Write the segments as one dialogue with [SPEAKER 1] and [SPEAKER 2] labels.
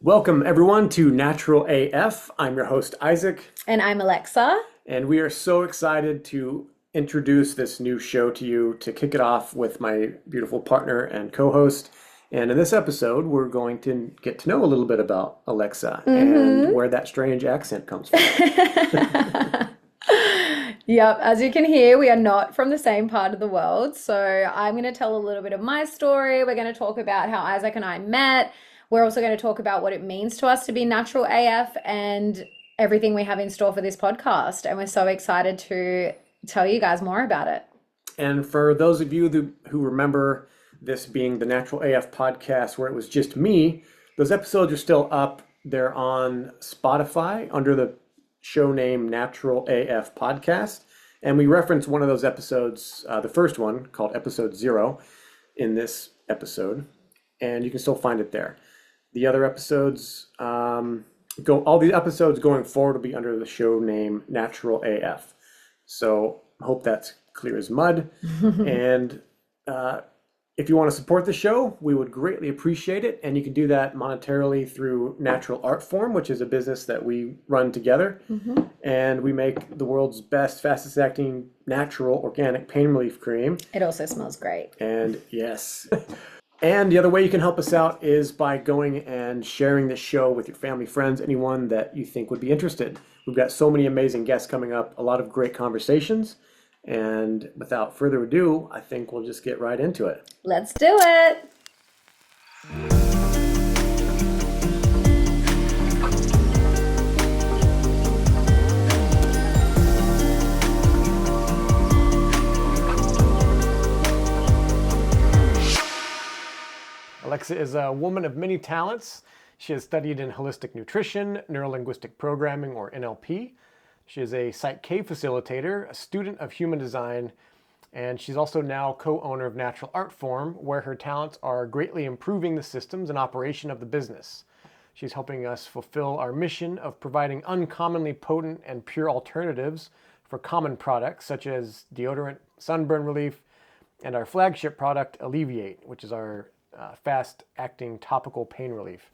[SPEAKER 1] Welcome, everyone, to Natural AF. I'm your host, Isaac,
[SPEAKER 2] And I'm Alexa.
[SPEAKER 1] and we are so excited to introduce this new show to you to kick it off with my beautiful partner and co-host. And in this episode, we're going to get to know a little bit about Alexa and where that strange accent comes from.
[SPEAKER 2] Yep, as you can hear, we are not from the same part of the world. So I'm going to tell a little bit of my story. We're going to talk about how Isaac and I met. We're also going to talk about what it means to us to be natural AF and everything we have in store for this podcast. And we're so excited to tell you guys more about it.
[SPEAKER 1] And for those of you who remember this being the Natural AF podcast where it was just me, those episodes are still up. They're on Spotify under the show name Natural AF Podcast. And we reference one of those episodes, the first one called episode 0 in this episode. And you can still find it there. The other episodes, all the episodes going forward will be under the show name Natural AF. So I hope that's clear as mud. And if you want to support the show, we would greatly appreciate it. And you can do that monetarily through Natural Artform, which is a business that we run together. And we make the world's best, fastest acting, natural, organic pain relief cream.
[SPEAKER 2] It also smells great.
[SPEAKER 1] And yes. And the other way you can help us out is by going and sharing this show with your family, friends, anyone that you think would be interested. We've got so many amazing guests coming up, a lot of great conversations. And without further ado, I think we'll just get right into it.
[SPEAKER 2] Let's do it.
[SPEAKER 1] Alexa is a woman of many talents. She has studied in holistic nutrition, neuro-linguistic programming, or NLP. She is a PSYCH-K Facilitator, a student of human design, and she's also now co-owner of Natural Artform, where her talents are greatly improving the systems and operation of the business. She's helping us fulfill our mission of providing uncommonly potent and pure alternatives for common products such as deodorant, sunburn relief, and our flagship product, ALLEVIATE, which is our fast-acting topical pain relief.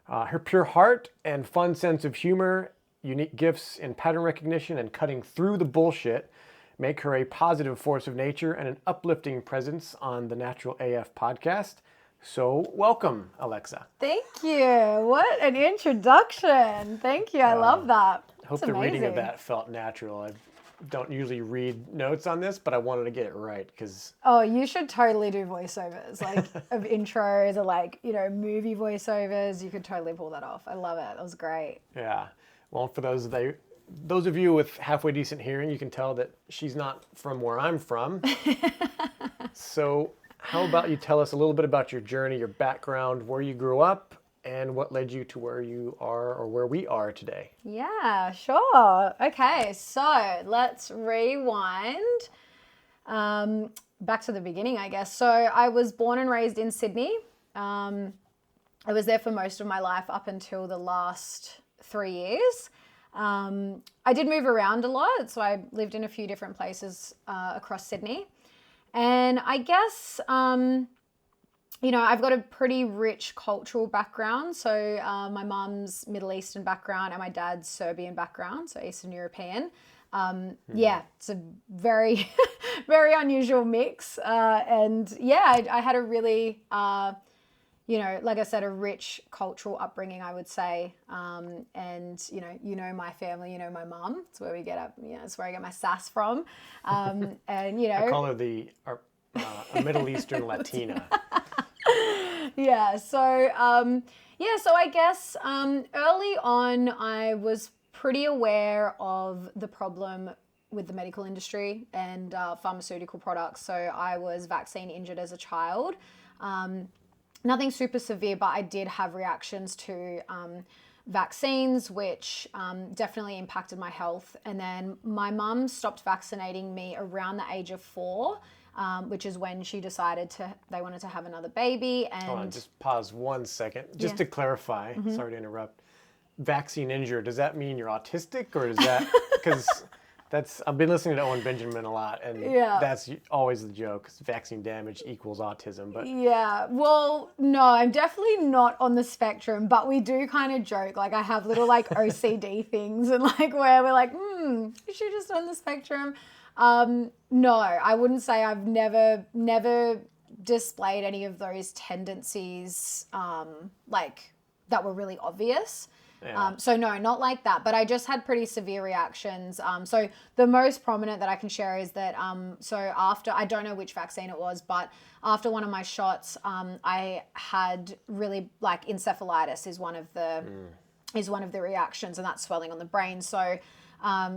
[SPEAKER 1] Her pure heart and fun sense of humor, unique gifts in pattern recognition, and cutting through the bullshit make her a positive force of nature and an uplifting presence on the Natural AF podcast. So welcome, Alexa.
[SPEAKER 2] Thank you. What an introduction. Thank you. I love that.
[SPEAKER 1] I hope the reading of that felt natural. I don't usually read notes on this, but I wanted to get it right because...
[SPEAKER 2] Oh, you should totally do voiceovers, like of intros or like, movie voiceovers. You could totally pull that off. I love it. That was great.
[SPEAKER 1] Yeah. Well, for those of you with halfway decent hearing, you can tell that she's not from where I'm from. So how about you tell us a little bit about your journey, your background, where you grew up, and what led you to where you are or where we are today?
[SPEAKER 2] Yeah, sure. Okay, so let's rewind back to the beginning, I guess. So I was born and raised in Sydney. I was there for most of my life up until the last 3 years. I did move around a lot, so I lived in a few different places across Sydney. And I guess... I've got a pretty rich cultural background. So my mum's Middle Eastern background and my dad's Serbian background, so Eastern European. Yeah, it's a very, very unusual mix. I had a really, like I said, a rich cultural upbringing, I would say. My family, my mum. It's where we get up, it's where I get my sass from. I
[SPEAKER 1] call her a Middle Eastern Latina.
[SPEAKER 2] Yeah, so I guess early on I was pretty aware of the problem with the medical industry and pharmaceutical products. So I was vaccine injured as a child. Nothing super severe, but I did have reactions to vaccines, which definitely impacted my health. And then my mum stopped vaccinating me around the age of 4. Which is when she decided they wanted to have another baby. And
[SPEAKER 1] hold on, just pause 1 second. Just to clarify, sorry to interrupt. Vaccine injured, does that mean you're autistic or is that, because I've been listening to Owen Benjamin a lot, and that's always the joke. Vaccine damage equals autism, but
[SPEAKER 2] yeah. Well, no, I'm definitely not on the spectrum, but we do kind of joke. Like I have little like OCD things, and like where we're like, is she just on the spectrum? No, I wouldn't say I've never displayed any of those tendencies, like that were really obvious.
[SPEAKER 1] Yeah.
[SPEAKER 2] So no, not like that, but I just had pretty severe reactions. So the most prominent that I can share is that, so after, I don't know which vaccine it was, but after one of my shots, I had really like encephalitis is one of the reactions, and that's swelling on the brain. So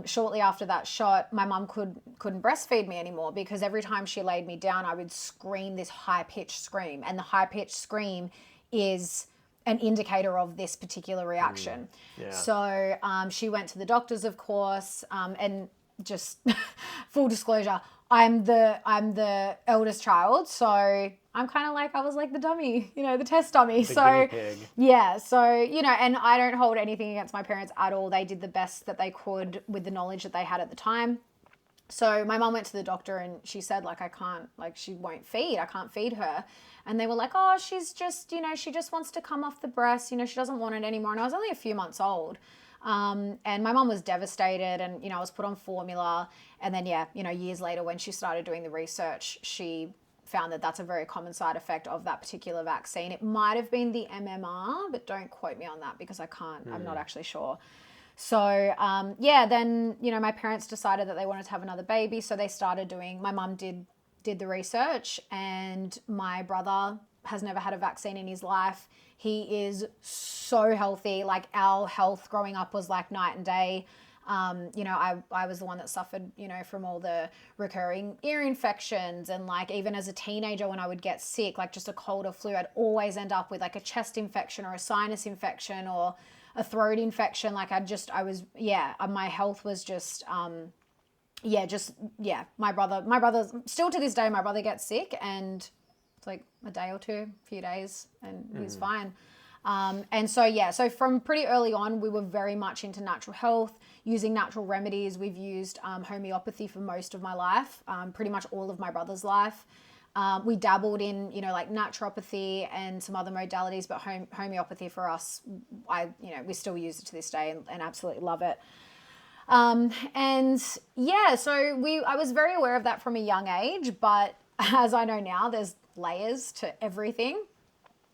[SPEAKER 2] shortly after that shot, my mum couldn't breastfeed me anymore because every time she laid me down, I would scream this high-pitched scream, and the high-pitched scream is an indicator of this particular reaction.
[SPEAKER 1] Yeah.
[SPEAKER 2] So she went to the doctors, of course, and just full disclosure, I'm the eldest child, so I'm kind of like, I was like the dummy, the test dummy.
[SPEAKER 1] The guinea pig.
[SPEAKER 2] Yeah, so, and I don't hold anything against my parents at all. They did the best that they could with the knowledge that they had at the time. So my mom went to the doctor and she said, like, I can't, like, she won't feed. I can't feed her. And they were like, oh, she's just, she just wants to come off the breast. She doesn't want it anymore. And I was only a few months old. And my mom was devastated, and, I was put on formula. And then, years later when she started doing the research, she found that that's a very common side effect of that particular vaccine. It might have been the MMR, but don't quote me on that because I'm not actually sure. So, then, my parents decided that they wanted to have another baby. So they started my mum did the research, and my brother has never had a vaccine in his life. He is so healthy. Like our health growing up was like night and day. I was the one that suffered, from all the recurring ear infections, and like even as a teenager when I would get sick, like just a cold or flu, I'd always end up with like a chest infection or a sinus infection or a throat infection. Like my health was just, my brother, still to this day, my brother gets sick and it's like a day or two, a few days, and he's fine. So from pretty early on, we were very much into natural health, using natural remedies. We've used homeopathy for most of my life, pretty much all of my brother's life. We dabbled in, like naturopathy and some other modalities, but homeopathy for us, we still use it to this day and absolutely love it. So I was very aware of that from a young age, but as I know now, there's layers to everything.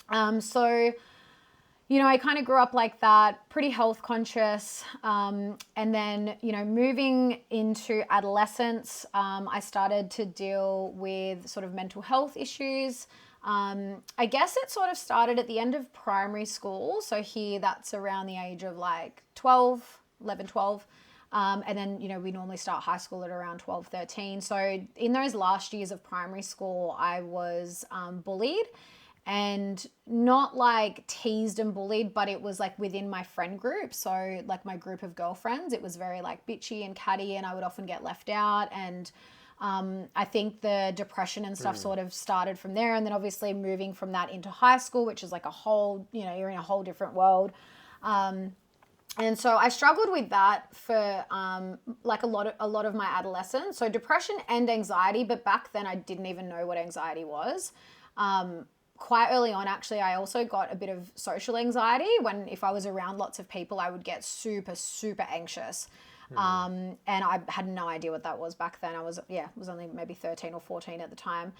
[SPEAKER 2] I kind of grew up like that, pretty health conscious. And then, moving into adolescence, I started to deal with sort of mental health issues. I guess it sort of started at the end of primary school. So here that's around the age of like 11, 12. And then, we normally start high school at around 12, 13. So in those last years of primary school, I was bullied. And not like teased and bullied, but it was like within my friend group. So like my group of girlfriends, it was very like bitchy and catty, and I would often get left out. And I think the depression and stuff sort of started from there. And then obviously moving from that into high school, which is like a whole, you're in a whole different world. And so I struggled with that for like a lot of my adolescence. So depression and anxiety, but back then I didn't even know what anxiety was. Quite early on, actually, I also got a bit of social anxiety if I was around lots of people, I would get super, super anxious. And I had no idea what that was back then. I was only maybe 13 or 14 at the time.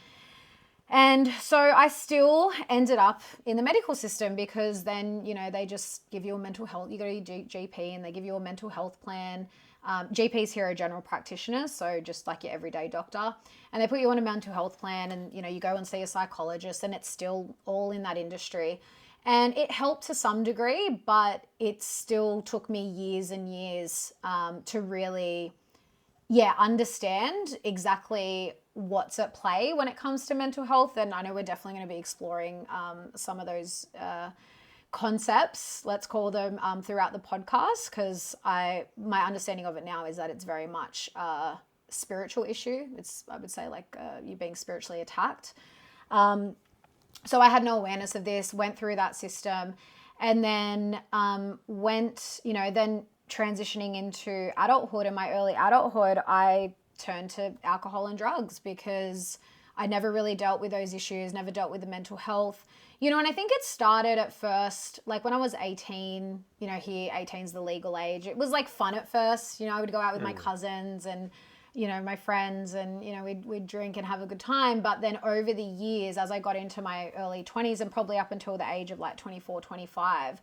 [SPEAKER 2] And so I still ended up in the medical system because then, they just give you a mental health, you go to your GP and they give you a mental health plan. GPs here are general practitioners, so just like your everyday doctor, and they put you on a mental health plan, and you go and see a psychologist, and it's still all in that industry. And it helped to some degree, but it still took me years and years to really understand exactly what's at play when it comes to mental health. And I know we're definitely going to be exploring some of those concepts, let's call them, throughout the podcast, because my understanding of it now is that it's very much a spiritual issue. I would say like you're being spiritually attacked. So I had no awareness of this, went through that system, and then then transitioning into adulthood, in my early adulthood, I turned to alcohol and drugs because I never really dealt with those issues, never dealt with the mental health. And I think it started at first, like when I was 18, here 18 is the legal age. It was like fun at first. I would go out with my cousins and, my friends and, we'd drink and have a good time. But then over the years, as I got into my early 20s and probably up until the age of like 24, 25,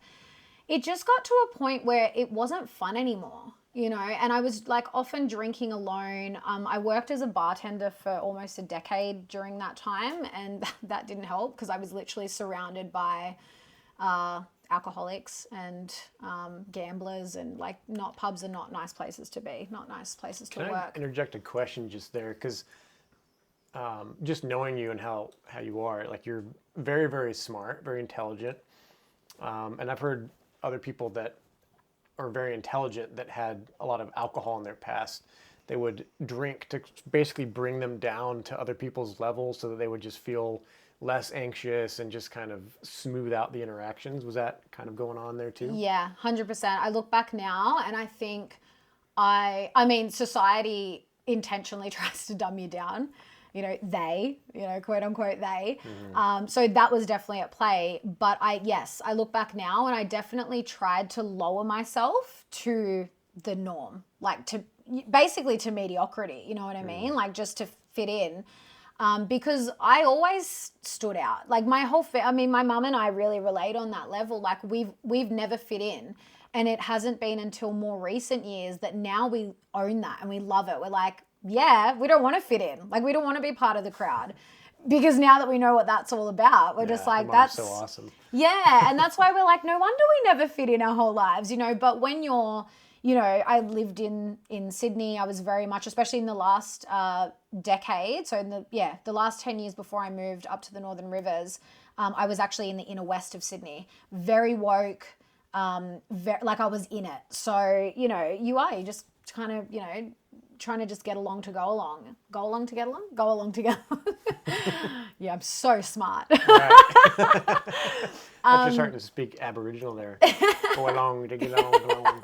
[SPEAKER 2] it just got to a point where it wasn't fun anymore, and I was like often drinking alone. I worked as a bartender for almost a decade during that time, and that didn't help because I was literally surrounded by alcoholics and gamblers, and like pubs are not nice places to be, not nice places to
[SPEAKER 1] Can
[SPEAKER 2] work.
[SPEAKER 1] I interject a question just there? Because just knowing you and how you are, like you're very, very smart, very intelligent. And I've heard other people that are very intelligent that had a lot of alcohol in their past. They would drink to basically bring them down to other people's levels so that they would just feel less anxious and just kind of smooth out the interactions. Was that kind of going on there too?
[SPEAKER 2] Yeah, 100%. I look back now and I think I mean, society intentionally tries to dumb you down. Quote unquote they. So that was definitely at play. But I look back now and I definitely tried to lower myself to the norm, like basically to mediocrity, you know what I mean? Like just to fit in. Because I always stood out. Like my whole my mum and I really relate on that level. Like we've never fit in. And it hasn't been until more recent years that now we own that and we love it. We're like, yeah, we don't want to fit in. Like we don't want to be part of the crowd. Because now that we know what that's all about, we're just like, that's
[SPEAKER 1] so awesome.
[SPEAKER 2] Yeah, and that's why we're like, no wonder we never fit in our whole lives, But when you're, I lived in Sydney. I was very much, especially in the last decade. So in the last 10 years before I moved up to the Northern Rivers, I was actually in the inner west of Sydney. Very woke, like I was in it. So, you just kind of, trying to just get along to go along. Go along to get along? Go along to get along. Yeah, I'm so smart.
[SPEAKER 1] Right. I'm just starting to speak Aboriginal there. Go along to get along.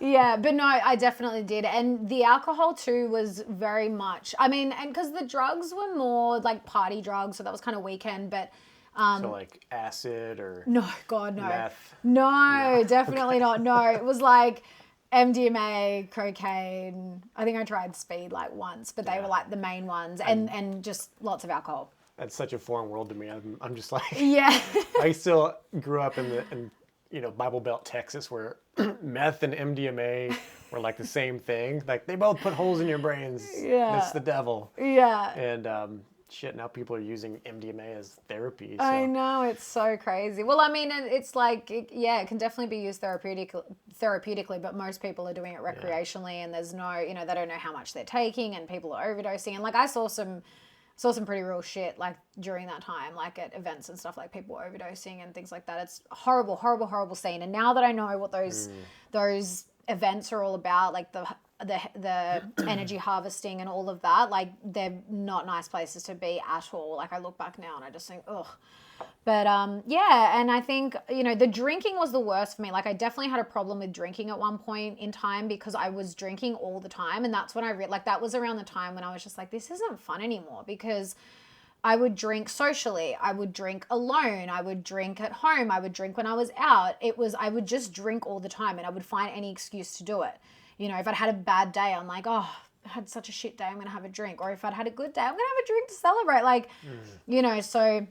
[SPEAKER 2] Yeah, but no, I definitely did. And the alcohol too was very much, and because the drugs were more like party drugs, so that was kind of weekend, but
[SPEAKER 1] so like acid or
[SPEAKER 2] no, God, no.
[SPEAKER 1] meth?
[SPEAKER 2] No, definitely not. No, it was like MDMA, cocaine. I think I tried speed like once, but they were like the main ones, and just lots of alcohol.
[SPEAKER 1] That's such a foreign world to me. I'm just like,
[SPEAKER 2] yeah.
[SPEAKER 1] I still grew up in Bible Belt, Texas, where meth and MDMA were like the same thing. Like they both put holes in your brains.
[SPEAKER 2] Yeah.
[SPEAKER 1] That's the devil.
[SPEAKER 2] Yeah.
[SPEAKER 1] And now people are using MDMA as therapy. So.
[SPEAKER 2] I know, it's so crazy. Well, it's like, it can definitely be used therapeutically, but most people are doing it recreationally, and there's no, they don't know how much they're taking, and people are overdosing. And like I saw some pretty real shit like during that time, like at events and stuff, like people were overdosing and things like that. It's horrible, horrible, horrible scene. And now that I know what those events are all about, like the energy harvesting and all of that, like they're not nice places to be at all. Like I look back now and I just think, ugh. But and I think, the drinking was the worst for me. Like I definitely had a problem with drinking at one point in time because I was drinking all the time. And that's when that was around the time when I was just like, this isn't fun anymore, because I would drink socially. I would drink alone. I would drink at home. I would drink when I was out. I would just drink all the time, and I would find any excuse to do it. If I'd had a bad day, I'm like, oh, I had such a shit day, I'm going to have a drink. Or if I'd had a good day, I'm going to have a drink to celebrate. Like, so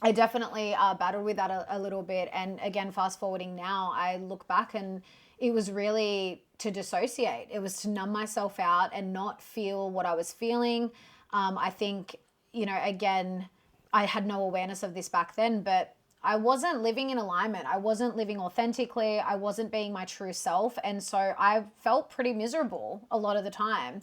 [SPEAKER 2] I definitely battled with that a little bit. And again, fast forwarding now, I look back and it was really to dissociate. It was to numb myself out and not feel what I was feeling. I think, again, I had no awareness of this back then, but I wasn't living in alignment. I wasn't living authentically. I wasn't being my true self. And so I felt pretty miserable a lot of the time.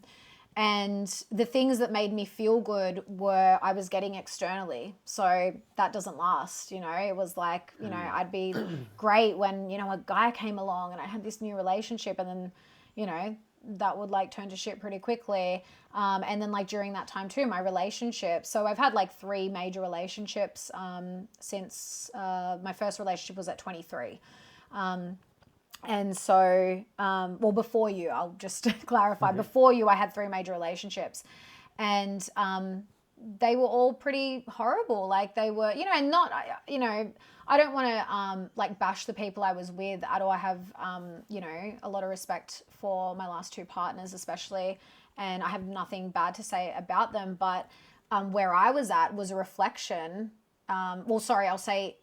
[SPEAKER 2] And the things that made me feel good were I was getting externally. So that doesn't last, It was like, I'd be great when, a guy came along and I had this new relationship, and then, that would like turn to shit pretty quickly. And then like during that time too, my relationship. So I've had like 3 major relationships since my first relationship was at 23. And so, well, before you, I'll just clarify, before you, I had 3 major relationships, and they were all pretty horrible. Like they were, and not, I don't want to like bash the people I was with at all. I have, a lot of respect for my last 2 partners, especially, and I have nothing bad to say about them. But where I was at was a reflection. I'll say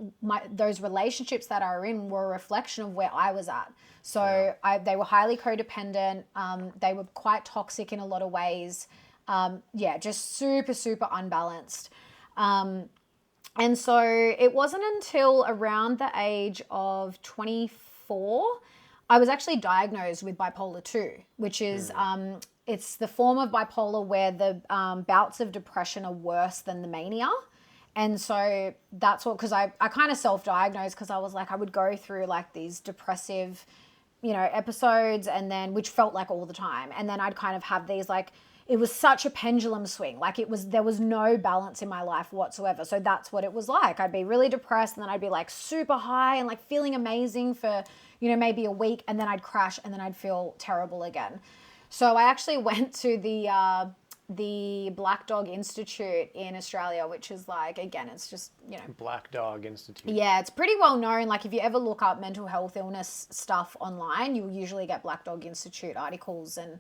[SPEAKER 2] those relationships that I were in were a reflection of where I was at. So they were highly codependent. They were quite toxic in a lot of ways. Just super, super unbalanced. And so it wasn't until around the age of 24, I was actually diagnosed with bipolar 2, which is, it's the form of bipolar where the bouts of depression are worse than the mania. And so that's what, because I kind of self-diagnosed because I was like, I would go through like these depressive, episodes, and then, which felt like all the time. And then I'd kind of have these like, it was such a pendulum swing. Like there was no balance in my life whatsoever. So that's what it was like. I'd be really depressed, and then I'd be like super high and like feeling amazing for, maybe a week, and then I'd crash, and then I'd feel terrible again. So I actually went to the Black Dog Institute in Australia, which is like, again, it's just,
[SPEAKER 1] Black Dog Institute.
[SPEAKER 2] Yeah, it's pretty well known. Like if you ever look up mental health illness stuff online, you'll usually get Black Dog Institute articles and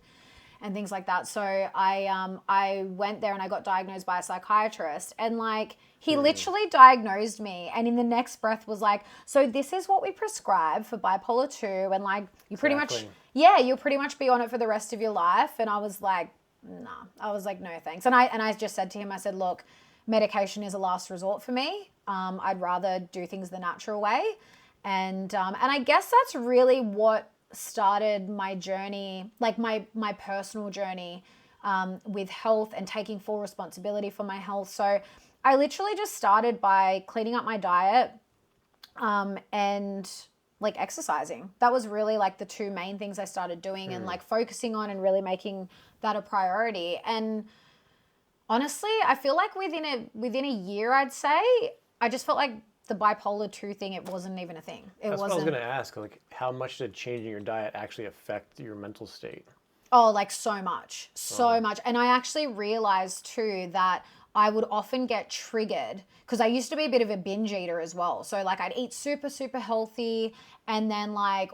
[SPEAKER 2] things like that. So I went there and I got diagnosed by a psychiatrist, and like he literally diagnosed me, and in the next breath was like, so this is what we prescribe for bipolar 2, and like you pretty much, you'll pretty much be on it for the rest of your life. And I was like, nah. I was like, no thanks. And I just said to him, I said, look, medication is a last resort for me. I'd rather do things the natural way. And I guess that's really what started my journey, like my personal journey with health and taking full responsibility for my health. So I literally just started by cleaning up my diet and like exercising. That was really like the 2 main things I started doing and like focusing on and really making that a priority. And honestly, I feel like within a year, I'd say, I just felt like the bipolar 2 thing, it wasn't even a thing.
[SPEAKER 1] That's what I was going to ask. Like, how much did changing your diet actually affect your mental state?
[SPEAKER 2] Oh, like so much. And I actually realized too that I would often get triggered because I used to be a bit of a binge eater as well. So like I'd eat super, super healthy, and then like,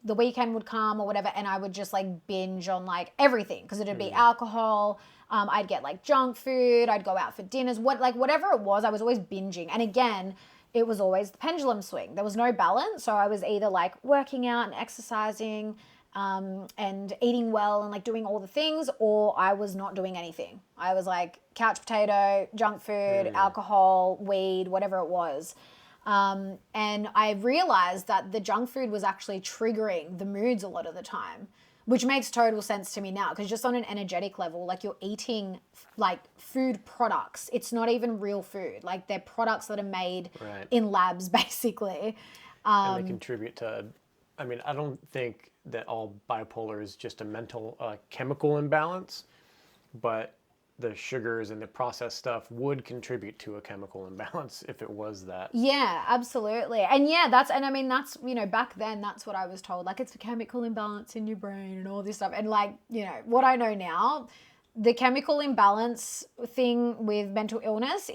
[SPEAKER 2] the weekend would come or whatever, and I would just like binge on like everything because it'd be alcohol. I'd get like junk food. I'd go out for dinners. Whatever it was, I was always binging. And again, it was always the pendulum swing. There was no balance. So I was either like working out and exercising and eating well and like doing all the things, or I was not doing anything. I was like couch potato, junk food, alcohol, weed, whatever it was. And I realized that the junk food was actually triggering the moods a lot of the time, which makes total sense to me now, because just on an energetic level, like you're eating like food products. It's not even real food. Like they're products that are made in labs, basically.
[SPEAKER 1] And they contribute to, I don't think that all bipolar is just a mental chemical imbalance, but the sugars and the processed stuff would contribute to a chemical imbalance if it was that.
[SPEAKER 2] Yeah, absolutely. And that's, back then that's what I was told. Like it's a chemical imbalance in your brain and all this stuff. And like, what I know now, the chemical imbalance thing with mental illness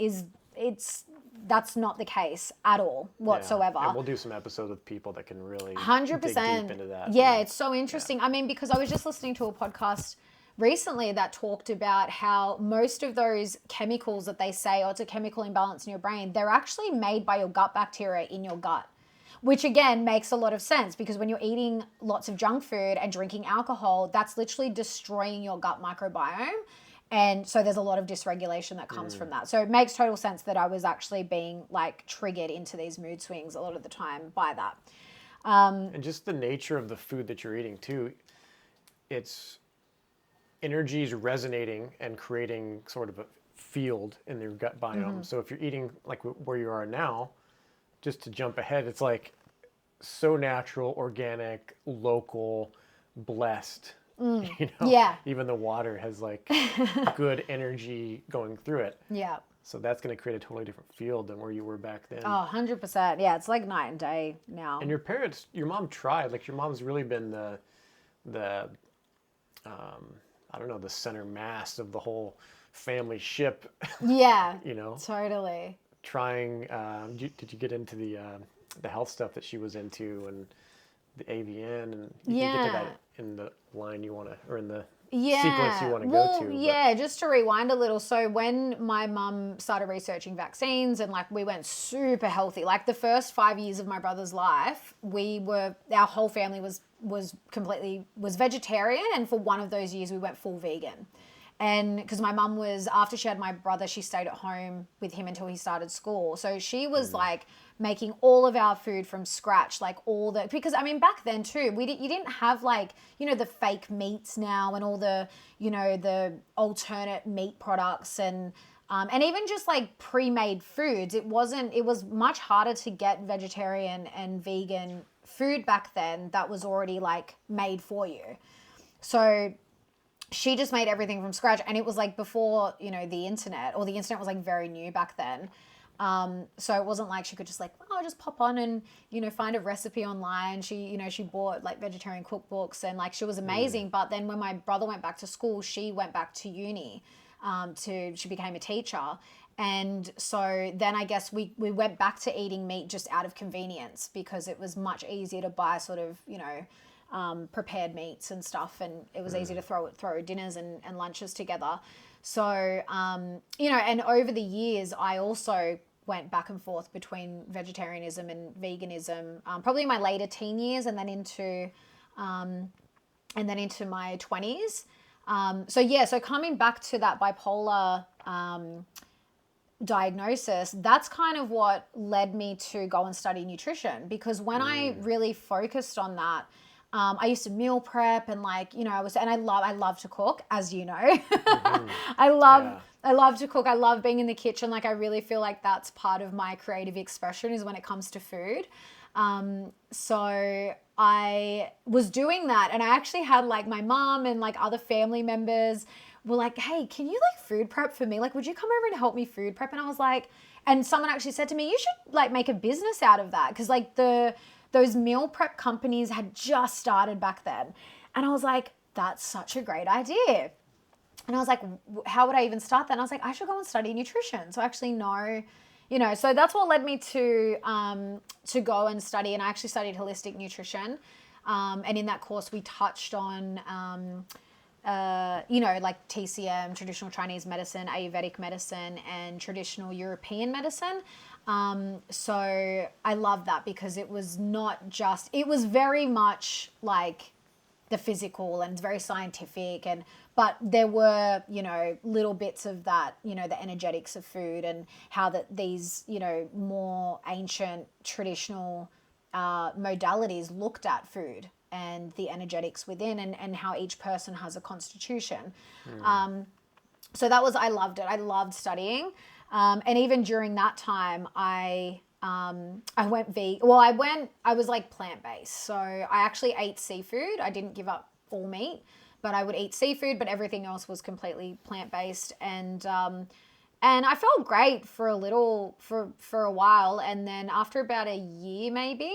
[SPEAKER 2] that's not the case at all whatsoever.
[SPEAKER 1] Yeah. And we'll do some episodes with people that can really
[SPEAKER 2] 100%
[SPEAKER 1] dig deep into that.
[SPEAKER 2] Yeah, it's so interesting. Yeah. Because I was just listening to a podcast recently that talked about how most of those chemicals that they say, it's a chemical imbalance in your brain, they're actually made by your gut bacteria in your gut, which again makes a lot of sense, because when you're eating lots of junk food and drinking alcohol, that's literally destroying your gut microbiome. And so there's a lot of dysregulation that comes from that. So it makes total sense that I was actually being like triggered into these mood swings a lot of the time by that.
[SPEAKER 1] And just the nature of the food that you're eating too, it's energy is resonating and creating sort of a field in your gut biome. So if you're eating like where you are now, just to jump ahead, it's like so natural, organic, local, blessed.
[SPEAKER 2] Yeah.
[SPEAKER 1] Even the water has like good energy going through it.
[SPEAKER 2] Yeah.
[SPEAKER 1] So that's going to create a totally different field than where you were back then.
[SPEAKER 2] Oh, 100%. Yeah, it's like night and day now.
[SPEAKER 1] And your mom tried. Like your mom's really been the I don't know, the center mass of the whole family ship.
[SPEAKER 2] Yeah,
[SPEAKER 1] You know,
[SPEAKER 2] totally.
[SPEAKER 1] trying. Did you get into the health stuff that she was into and the AVN, and you can get to that in the line you want to, or in the sequence you want to go to.
[SPEAKER 2] Yeah, just to rewind a little. So when my mum started researching vaccines and like we went super healthy, like the first 5 years of my brother's life, our whole family was vegetarian, and for one of those years we went full vegan. And because my mum was, after she had my brother, she stayed at home with him until he started school. So she was like making all of our food from scratch, like because I mean, back then too, you didn't have like, you know, the fake meats now and all the, you know, the alternate meat products and even just like pre-made foods. It was much harder to get vegetarian and vegan food back then that was already like made for you. So she just made everything from scratch, and it was like before, you know, the internet was like very new back then. So it wasn't like she could just like, oh, just pop on and, you know, find a recipe online. She bought like vegetarian cookbooks and like she was amazing. But then when my brother went back to school, she went back to uni, she became a teacher. And so then I guess we went back to eating meat just out of convenience because it was much easier to buy sort of, you know, prepared meats and stuff, and it was easy to throw dinners and lunches together. So, you know, and over the years, I also went back and forth between vegetarianism and veganism, probably in my later teen years and then into my 20s. So coming back to that bipolar diagnosis, that's kind of what led me to go and study nutrition, because when I really focused on that, I used to meal prep and like, you know, I love to cook, as you know. I love to cook. I love being in the kitchen. Like I really feel like that's part of my creative expression is when it comes to food. So I was doing that, and I actually had like my mom and like other family members were like, hey, can you like food prep for me? Like, would you come over and help me food prep? And I was like, and someone actually said to me, you should like make a business out of that. Cause like those meal prep companies had just started back then. And I was like, that's such a great idea. And I was like, how would I even start that? And I was like, I should go and study nutrition. So I actually know, you know, so that's what led me to go and study. And I actually studied holistic nutrition. And in that course, we touched on, you know, like TCM, traditional Chinese medicine, Ayurvedic medicine, and traditional European medicine. So I love that because it was it was very much like the physical and very scientific, but there were, you know, little bits of that, you know, the energetics of food and how that these, you know, more ancient traditional modalities looked at food and the energetics within and how each person has a constitution. So I loved it. I loved studying. And even during that time, I went vegan. Well, I was like plant-based. So I actually ate seafood. I didn't give up all meat, but I would eat seafood, but everything else was completely plant-based. And I felt great for a while. And then after about a year, maybe,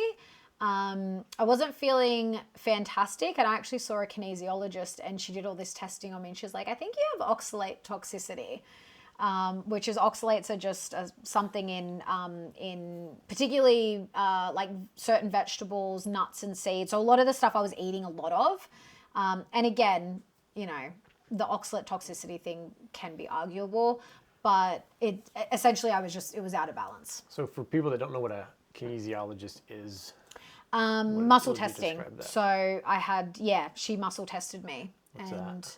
[SPEAKER 2] I wasn't feeling fantastic. And I actually saw a kinesiologist and she did all this testing on me. And she's like, I think you have oxalate toxicity. Which is oxalates are just something in particularly like certain vegetables, nuts and seeds. So a lot of the stuff I was eating a lot of. And again, you know, the oxalate toxicity thing can be arguable, but it essentially it was out of balance.
[SPEAKER 1] So for people that don't know what a kinesiologist is,
[SPEAKER 2] muscle testing. So I had, she muscle tested me.
[SPEAKER 1] What's that?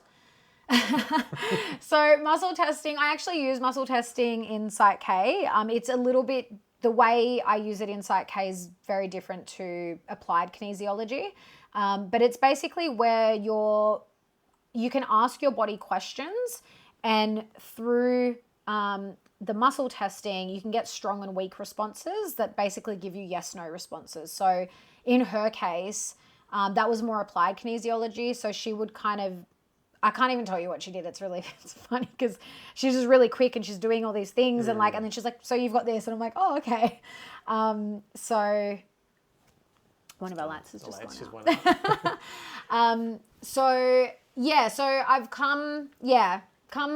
[SPEAKER 2] So muscle testing, I actually use muscle testing in PSYCH-K. It's a little bit, the way I use it in PSYCH-K is very different to applied kinesiology. But it's basically where you can ask your body questions, and through the muscle testing, you can get strong and weak responses that basically give you yes/no responses. So in her case, that was more applied kinesiology. So she would kind of, I can't even tell you what she did. It's funny because she's just really quick and she's doing all these things and then she's like, so you've got this. And I'm like, oh, okay. So one of our lights has just gone out. So I've come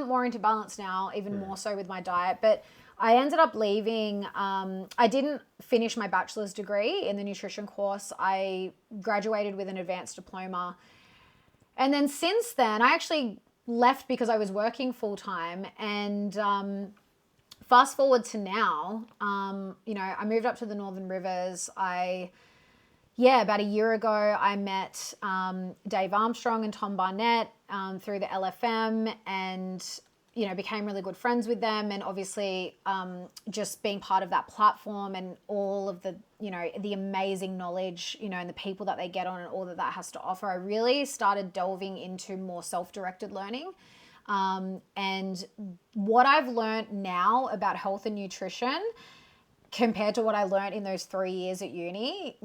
[SPEAKER 2] more into balance now, even more so with my diet. But I ended up leaving. I didn't finish my bachelor's degree in the nutrition course. I graduated with an advanced diploma. And then since then, I actually left because I was working full time. And fast forward to now, I moved up to the Northern Rivers. About a year ago, I met Dave Armstrong and Tom Barnett through the LFM and, became really good friends with them. And obviously just being part of that platform and all of the, the amazing knowledge, and the people that they get on and all that has to offer, I really started delving into more self-directed learning. And what I've learned now about health and nutrition compared to what I learned in those 3 years at uni,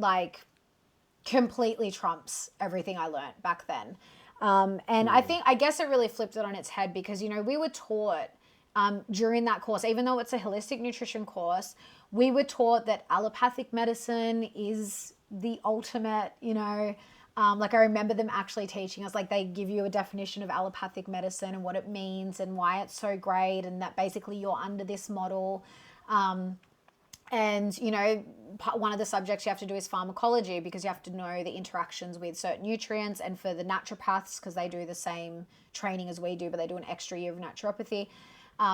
[SPEAKER 2] completely trumps everything I learned back then. And I guess it really flipped it on its head because, we were taught during that course, even though it's a holistic nutrition course, we were taught that allopathic medicine is the ultimate, I remember them actually teaching us, they give you a definition of allopathic medicine and what it means and why it's so great and that basically you're under this model. And, one of the subjects you have to do is pharmacology because you have to know the interactions with certain nutrients. And for the naturopaths, because they do the same training as we do, but they do an extra year of naturopathy,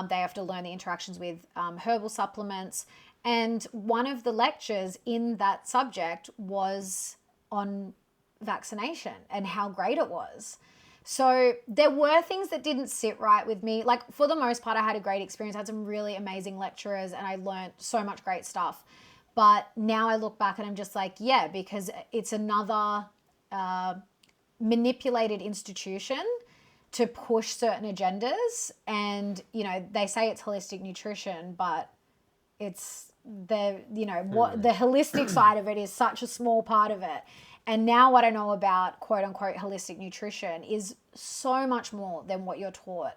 [SPEAKER 2] they have to learn the interactions with herbal supplements. And one of the lectures in that subject was on vaccination and how great it was. So there were things that didn't sit right with me. For the most part, I had a great experience. I had some really amazing lecturers and I learned so much great stuff. But now I look back and I'm just like, yeah, because it's another manipulated institution to push certain agendas. And, they say it's holistic nutrition, but it's the holistic side of it is such a small part of it. And now what I know about quote unquote holistic nutrition is so much more than what you're taught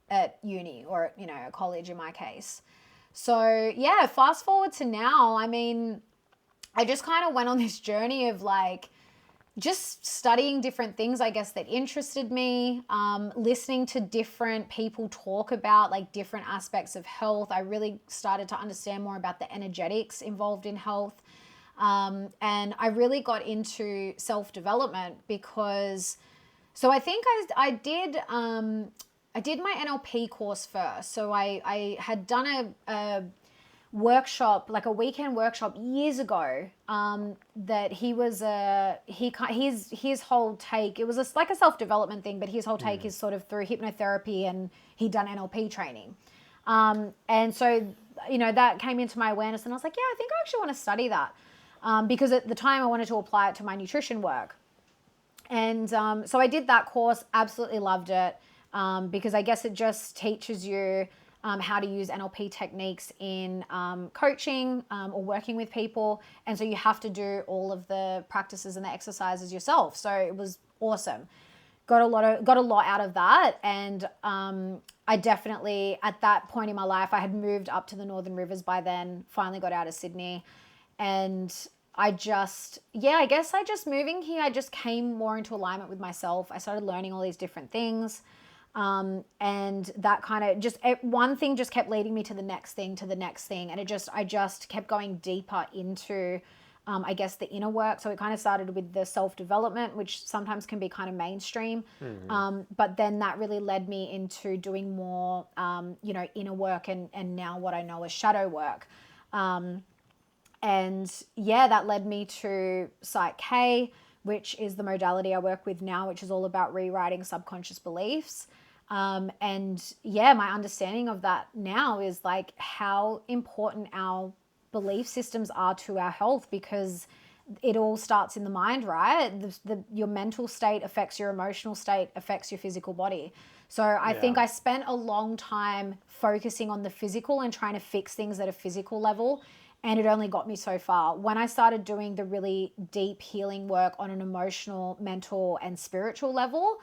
[SPEAKER 2] at uni or, at college in my case. So yeah, fast forward to now, I just kind of went on this journey of just studying different things, I guess, that interested me, listening to different people talk about different aspects of health. I really started to understand more about the energetics involved in health. And I really got into self-development because, so I think I did my NLP course first. So I had done a workshop, a weekend workshop years ago, that his whole take, it was a self-development thing, but his whole take is sort of through hypnotherapy and he'd done NLP training. And so, that came into my awareness and I was like, yeah, I think I actually want to study that. Because at the time I wanted to apply it to my nutrition work. And so I did that course, absolutely loved it, because I guess it just teaches you how to use NLP techniques in coaching or working with people. And so you have to do all of the practices and the exercises yourself. So it was awesome. Got a lot out of that. And I definitely, at that point in my life, I had moved up to the Northern Rivers by then, finally got out of Sydney. And I guess moving here, I just came more into alignment with myself. I started learning all these different things. And that kind of one thing just kept leading me to the next thing, And I just kept going deeper into, I guess, the inner work. So it kind of started with the self-development, which sometimes can be kind of mainstream. But then that really led me into doing more, inner work and now what I know as shadow work. And yeah, that led me to PSYCH-K, which is the modality I work with now, which is all about rewriting subconscious beliefs. And yeah, my understanding of that now is how important our belief systems are to our health, because it all starts in the mind, right? Your mental state affects your emotional state, affects your physical body. So I think I spent a long time focusing on the physical and trying to fix things at a physical level. And it only got me so far. When I started doing the really deep healing work on an emotional, mental, and spiritual level,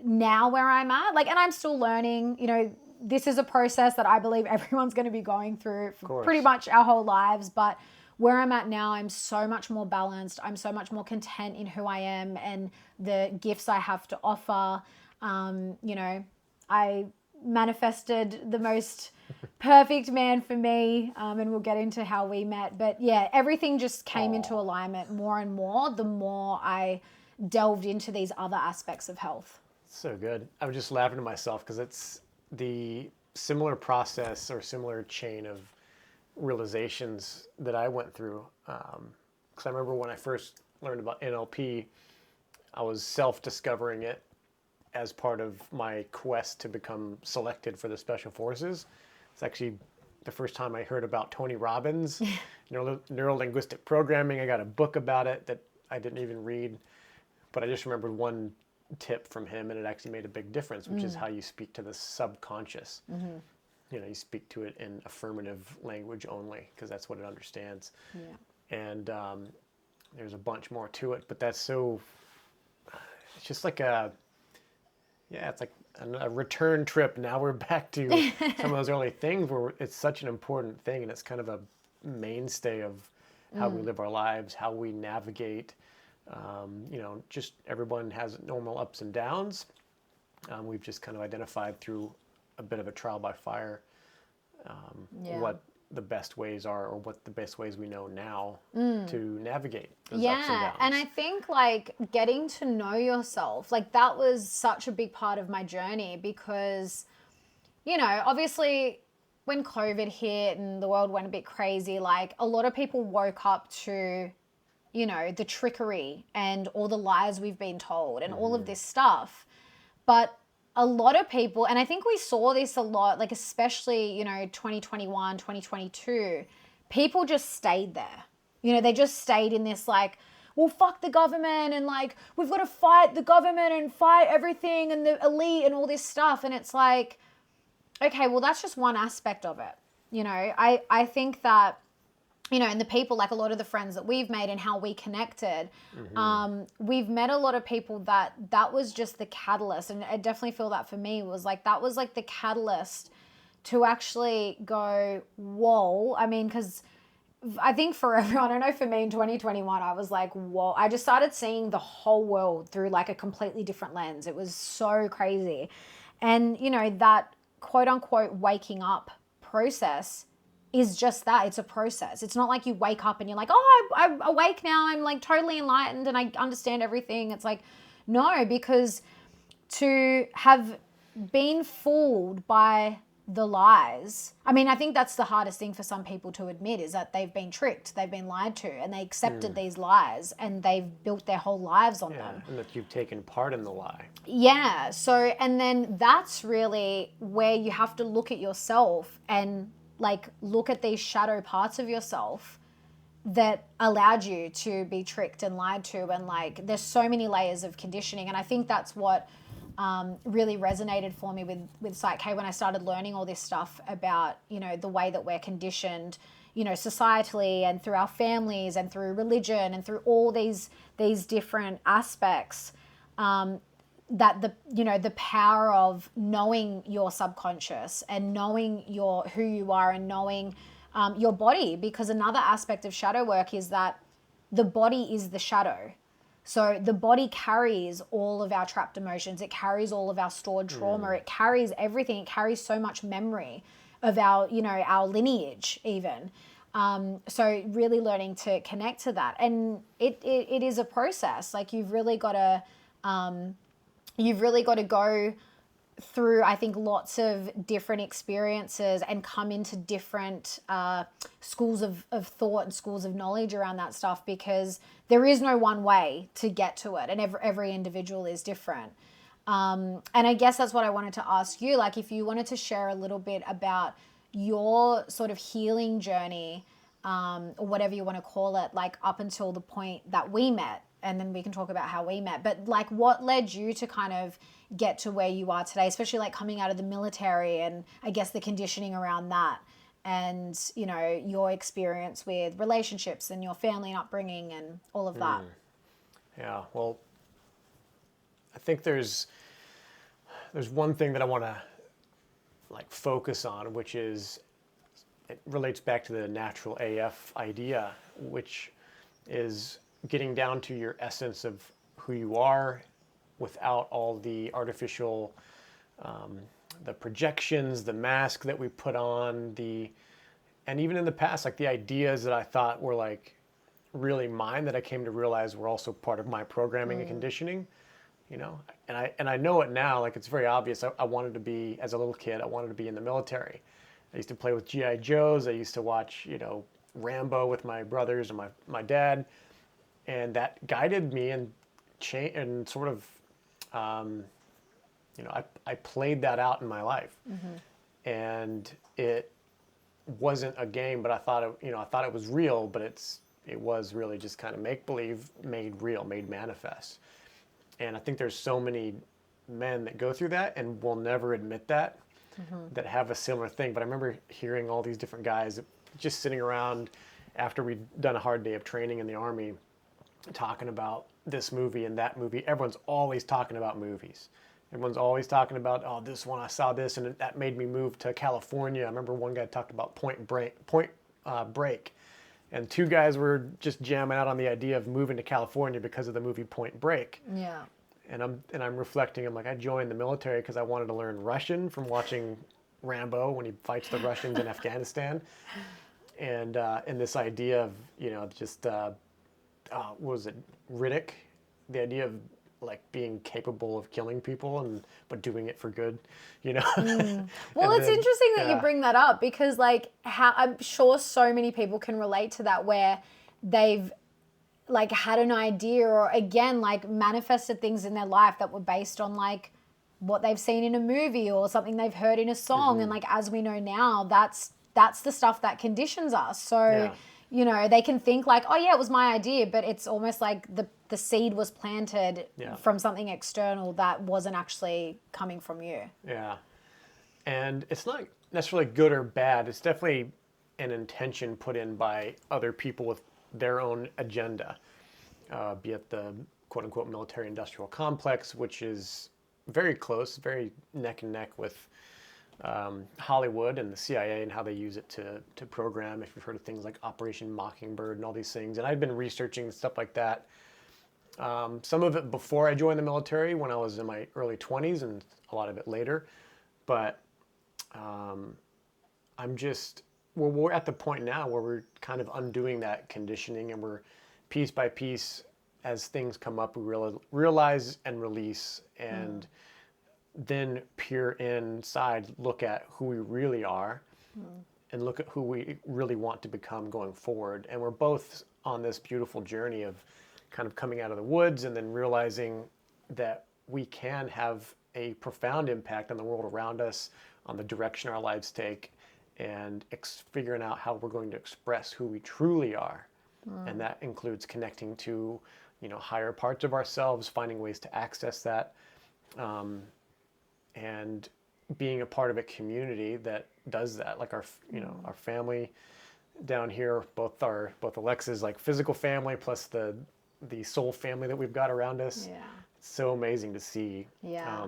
[SPEAKER 2] now where I'm at, like, and I'm still learning, you know, this is a process that I believe everyone's going to be going through for pretty much our whole lives. But where I'm at now, I'm so much more balanced. I'm so much more content in who I am and the gifts I have to offer. You know, I manifested the most perfect man for me, and we'll get into how we met. But yeah, everything just came into alignment more and more the more I delved into these other aspects of health.
[SPEAKER 1] So good. I was just laughing to myself because it's the similar process or similar chain of realizations that I went through. Because I remember when I first learned about NLP, I was self-discovering it as part of my quest to become selected for the Special Forces. It's actually the first time I heard about Tony Robbins, neuro-linguistic programming. I got a book about it that I didn't even read, but I just remembered one tip from him, and it actually made a big difference, which is how you speak to the subconscious. You know, you speak to it in affirmative language only because that's what it understands. And there's a bunch more to it, but that's so, it's just like it's like a return trip. Now we're back to some of those early things where it's such an important thing, and it's kind of a mainstay of how we live our lives, how we navigate. You know, just everyone has normal ups and downs. We've just kind of identified through a bit of a trial by fire what the best ways are, or what the best ways we know now to navigate those ups and downs.
[SPEAKER 2] And I think like getting to know yourself, like that was such a big part of my journey because, you know, obviously when COVID hit and the world went a bit crazy, like a lot of people woke up to, you know, the trickery and all the lies we've been told and all of this stuff. But a lot of people, and I think we saw this a lot, like especially, you know, 2021, 2022, people just stayed there. You know, they just stayed in this like, well, fuck the government and like, we've got to fight the government and fight everything and the elite and all this stuff. And it's like, okay, well, that's just one aspect of it. You know, I think that, you know, and the people, like a lot of the friends that we've made and how we connected, we've met a lot of people that was just the catalyst. And I definitely feel that for me was like, that was like the catalyst to actually go, whoa. I mean, because I think for everyone, I know for me in 2021, I was like, whoa. I just started seeing the whole world through like a completely different lens. It was so crazy. And, you know, that quote unquote waking up process is just that. It's a process. It's not like you wake up and you're like, oh, I'm awake now. I'm like totally enlightened and I understand everything. It's like, no, because to have been fooled by the lies, I mean, I think that's the hardest thing for some people to admit is that they've been tricked, they've been lied to, and they accepted these lies and they've built their whole lives on them.
[SPEAKER 1] And that you've taken part in the lie.
[SPEAKER 2] Yeah. So, and then that's really where you have to look at yourself and like look at these shadow parts of yourself that allowed you to be tricked and lied to. And like, there's so many layers of conditioning. And I think that's what really resonated for me with PSYCH-K when I started learning all this stuff about, you know, the way that we're conditioned, you know, societally and through our families and through religion and through all these different aspects. That the power of knowing your subconscious and knowing who you are and knowing your body, because another aspect of shadow work is that the body is the shadow. So the body carries all of our trapped emotions. It carries all of our stored trauma. It carries everything. It carries so much memory of our, you know, our lineage even. So really learning to connect to that. And it is a process. Like you've really got to go through, I think, lots of different experiences and come into different schools of thought and schools of knowledge around that stuff, because there is no one way to get to it, and every individual is different. And I guess that's what I wanted to ask you, like if you wanted to share a little bit about your sort of healing journey, or whatever you want to call it, like up until the point that we met. And then we can talk about how we met. But like what led you to kind of get to where you are today, especially like coming out of the military and I guess the conditioning around that and, you know, your experience with relationships and your family and upbringing and all of that.
[SPEAKER 1] Yeah, well, I think there's there's one thing that I want to like focus on, which is it relates back to the natural AF idea, which is getting down to your essence of who you are without all the artificial, the projections, the mask that we put on, and even in the past, like the ideas that I thought were like really mine that I came to realize were also part of my programming and conditioning, you know, and I know it now, like it's very obvious. I wanted to be, as a little kid, I wanted to be in the military. I used to play with GI Joes. I used to watch, you know, Rambo with my brothers and my dad, and that guided me and sort of, you know, I played that out in my life, and it wasn't a game, but I thought it was real, but it was really just kind of make believe made real, made manifest. And I think there's so many men that go through that and will never admit that, that have a similar thing. But I remember hearing all these different guys just sitting around after we'd done a hard day of training in the Army, talking about this movie and that movie. Everyone's always talking about movies. Everyone's always talking about, oh, this one, I saw this, and that made me move to California. I remember one guy talked about Point Break. And two guys were just jamming out on the idea of moving to California because of the movie Point Break.
[SPEAKER 2] Yeah.
[SPEAKER 1] And I'm reflecting, I'm like, I joined the military because I wanted to learn Russian from watching Rambo when he fights the Russians in Afghanistan. And this idea of, you know, just, what was it, Riddick? The idea of like being capable of killing people but doing it for good, you know?
[SPEAKER 2] Well, it's interesting that you bring that up, because like I'm sure so many people can relate to that, where they've like had an idea or again like manifested things in their life that were based on like what they've seen in a movie or something they've heard in a song. And like, as we know now, that's the stuff that conditions us. So you know, they can think like, oh yeah, it was my idea, but it's almost like the seed was planted from something external that wasn't actually coming from you. Yeah.
[SPEAKER 1] And it's not necessarily good or bad. It's definitely an intention put in by other people with their own agenda, be it the quote unquote military industrial complex, which is very close, very neck and neck with Hollywood and the CIA and how they use it to program, if you've heard of things like Operation Mockingbird and all these things. And I've been researching stuff like that. Some of it before I joined the military when I was in my early 20s, and a lot of it later. But we're at the point now where we're kind of undoing that conditioning, and we're piece by piece, as things come up, we realize and release, and then peer inside, look at who we really are, and look at who we really want to become going forward. And we're both on this beautiful journey of kind of coming out of the woods and then realizing that we can have a profound impact on the world around us, on the direction our lives take, and figuring out how we're going to express who we truly are. And that includes connecting to, you know, higher parts of ourselves, finding ways to access that, and being a part of a community that does that. Like our family down here, both Alexa's like physical family plus the soul family that we've got around us.
[SPEAKER 2] Yeah.
[SPEAKER 1] It's so amazing to see.
[SPEAKER 2] Yeah.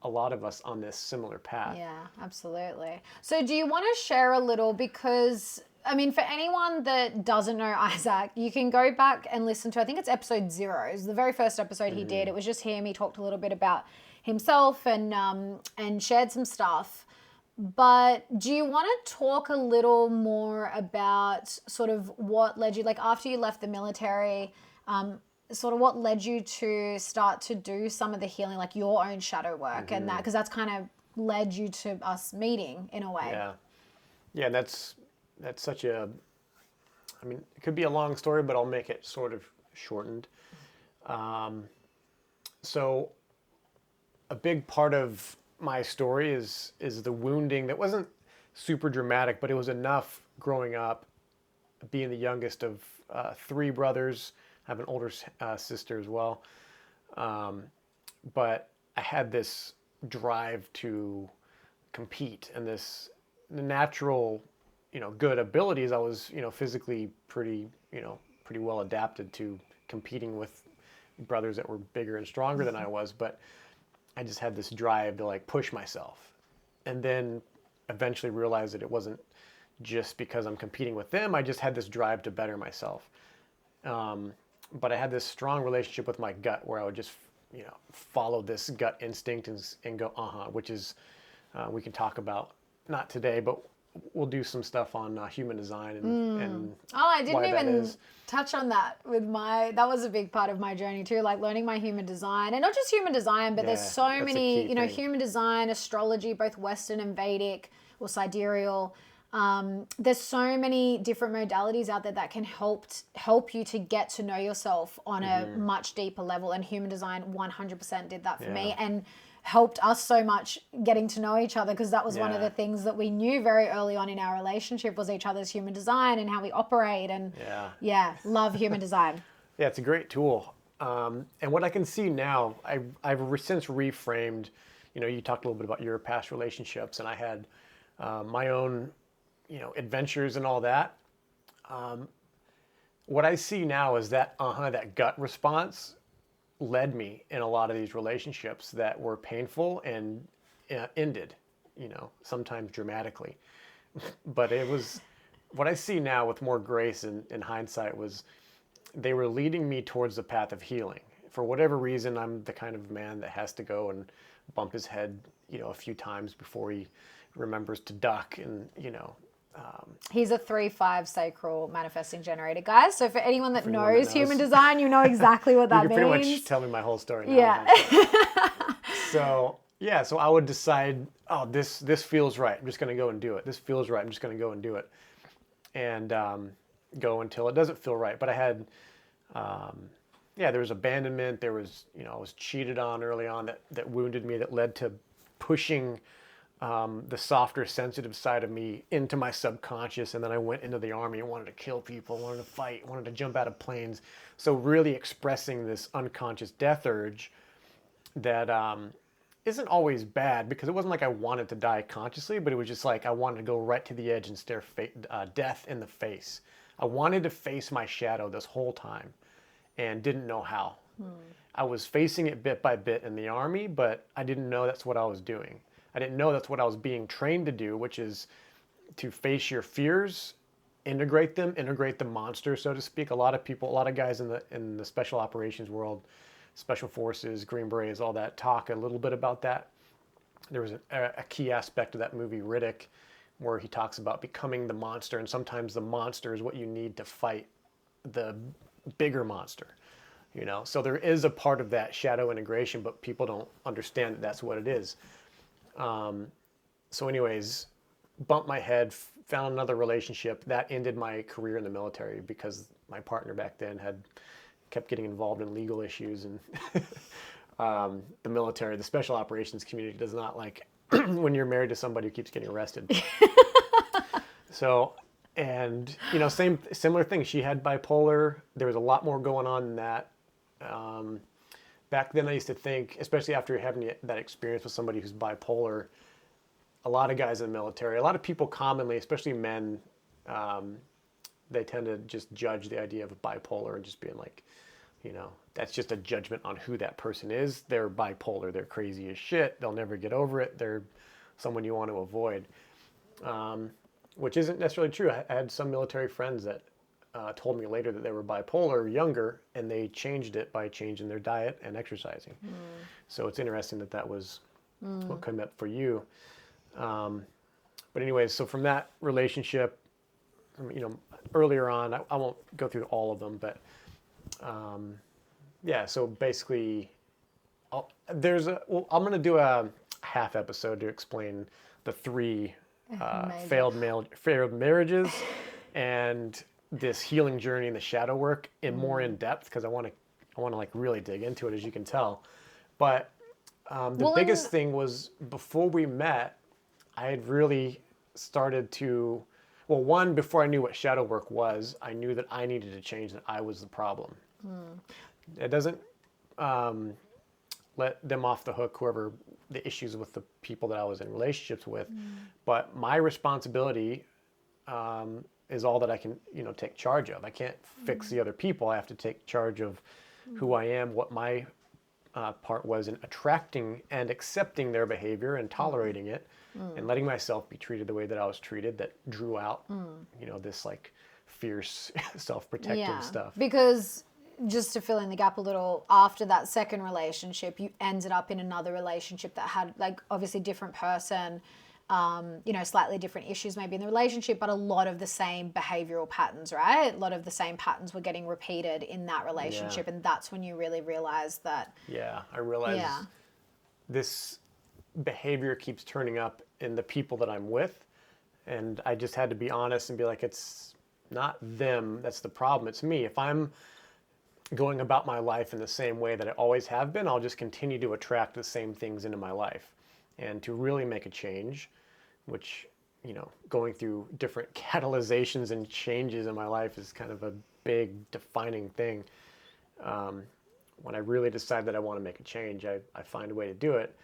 [SPEAKER 1] A lot of us on this similar path.
[SPEAKER 2] Yeah, absolutely. So do you want to share a little, because I mean, for anyone that doesn't know Isaac, you can go back and listen to, I think it's episode 0. It was the very first episode he did. It was just him. He talked a little bit about himself and shared some stuff. But do you want to talk a little more about sort of what led you, like after you left the military, sort of what led you to start to do some of the healing, like your own shadow work and that, because that's kind of led you to us meeting in a way.
[SPEAKER 1] Yeah. Yeah, and that's such a, I mean, it could be a long story, but I'll make it sort of shortened. So a big part of my story is the wounding that wasn't super dramatic, but it was enough growing up, being the youngest of 3 brothers. I have an older sister as well. But I had this drive to compete, and the natural, good abilities. I was, physically pretty well adapted to competing with brothers that were bigger and stronger than I was. But I just had this drive to like push myself, and then eventually realized that it wasn't just because I'm competing with them. I just had this drive to better myself. But I had this strong relationship with my gut where I would just, follow this gut instinct and go, which is, we can talk about, not today, but we'll do some stuff on human design and
[SPEAKER 2] I didn't
[SPEAKER 1] why that
[SPEAKER 2] even
[SPEAKER 1] is.
[SPEAKER 2] touch on that that was a big part of my journey too, like learning my human design, and not just human design, but there's
[SPEAKER 1] Yeah,
[SPEAKER 2] so
[SPEAKER 1] that's a
[SPEAKER 2] many,
[SPEAKER 1] key thing.
[SPEAKER 2] human design, astrology, both Western and Vedic or sidereal. There's so many different modalities out there that can help you to get to know yourself on a much deeper level. And human design 100% did that for me, and helped us so much getting to know each other, because that was one of the things that we knew very early on in our relationship was each other's human design and how we operate. And love human design.
[SPEAKER 1] Yeah, it's a great tool. And what I can see now, I've since reframed, you talked a little bit about your past relationships, and I had my own, adventures and all that. What I see now is that that gut response led me in a lot of these relationships that were painful and ended, sometimes dramatically. But it was what I see now with more grace and hindsight was they were leading me towards the path of healing. For whatever reason, I'm the kind of man that has to go and bump his head, a few times before he remembers to duck. And,
[SPEAKER 2] He's a 3-5 sacral manifesting generator, guys. So for anyone that knows human design, you know exactly what that
[SPEAKER 1] you
[SPEAKER 2] means.
[SPEAKER 1] can pretty much tell me my whole story now.
[SPEAKER 2] Yeah.
[SPEAKER 1] So I would decide, this feels right. I'm just going to go and do it. This feels right. I'm just going to go and do it. And go until it doesn't feel right. But I had, there was abandonment. There was, I was cheated on early on that wounded me, that led to pushing the softer, sensitive side of me into my subconscious. And then I went into the army and wanted to kill people, wanted to fight, wanted to jump out of planes. So really expressing this unconscious death urge that isn't always bad, because it wasn't like I wanted to die consciously, but it was just like I wanted to go right to the edge and stare death in the face. I wanted to face my shadow this whole time and didn't know how. I was facing it bit by bit in the army, but I didn't know that's what I was doing. I didn't know that's what I was being trained to do, which is to face your fears, integrate the monster, so to speak. A lot of guys in the special operations world, special forces, Green Berets, all that, talk a little bit about that. There was a key aspect of that movie, Riddick, where he talks about becoming the monster, and sometimes the monster is what you need to fight the bigger monster. So there is a part of that shadow integration, but people don't understand that that's what it is. So anyways, bumped my head, found another relationship. That ended my career in the military because my partner back then kept getting involved in legal issues. And the military, the special operations community does not like when you're married to somebody who keeps getting arrested. So, and, similar thing. She had bipolar. There was a lot more going on than that. Back then I used to think, especially after having that experience with somebody who's bipolar, a lot of guys in the military, a lot of people commonly, especially men, they tend to just judge the idea of bipolar and just being like, that's just a judgment on who that person is. They're bipolar. They're crazy as shit. They'll never get over it. They're someone you want to avoid, which isn't necessarily true. I had some military friends that told me later that they were bipolar younger, and they changed it by changing their diet and exercising. So it's interesting that was what came up for you. But anyways, so from that relationship, earlier on, I won't go through all of them, but so basically I'm going to do a half episode to explain the 3 failed marriages and this healing journey and the shadow work more in depth, because I want to like really dig into it, as you can tell. But the biggest thing was, before we met, I had really started to, before I knew what shadow work was, I knew that I needed to change, that I was the problem. It doesn't let them off the hook, whoever the issues with the people that I was in relationships with, but my responsibility is all that I can, take charge of. I can't fix the other people. I have to take charge of who I am, what my part was in attracting and accepting their behavior and tolerating it, and letting myself be treated the way that I was treated, that drew out, this like fierce self-protective stuff.
[SPEAKER 2] Because just to fill in the gap a little, after that second relationship, you ended up in another relationship that had like obviously different person, slightly different issues maybe in the relationship, but a lot of the same behavioral patterns, right? A lot of the same patterns were getting repeated in that relationship. And that's when you really realized that.
[SPEAKER 1] Yeah, I realized this behavior keeps turning up in the people that I'm with. And I just had to be honest and be like, it's not them that's the problem, it's me. If I'm going about my life in the same way that I always have been, I'll just continue to attract the same things into my life. And to really make a change, which, going through different catalyzations and changes in my life is kind of a big defining thing. When I really decide that I want to make a change, I find a way to do it.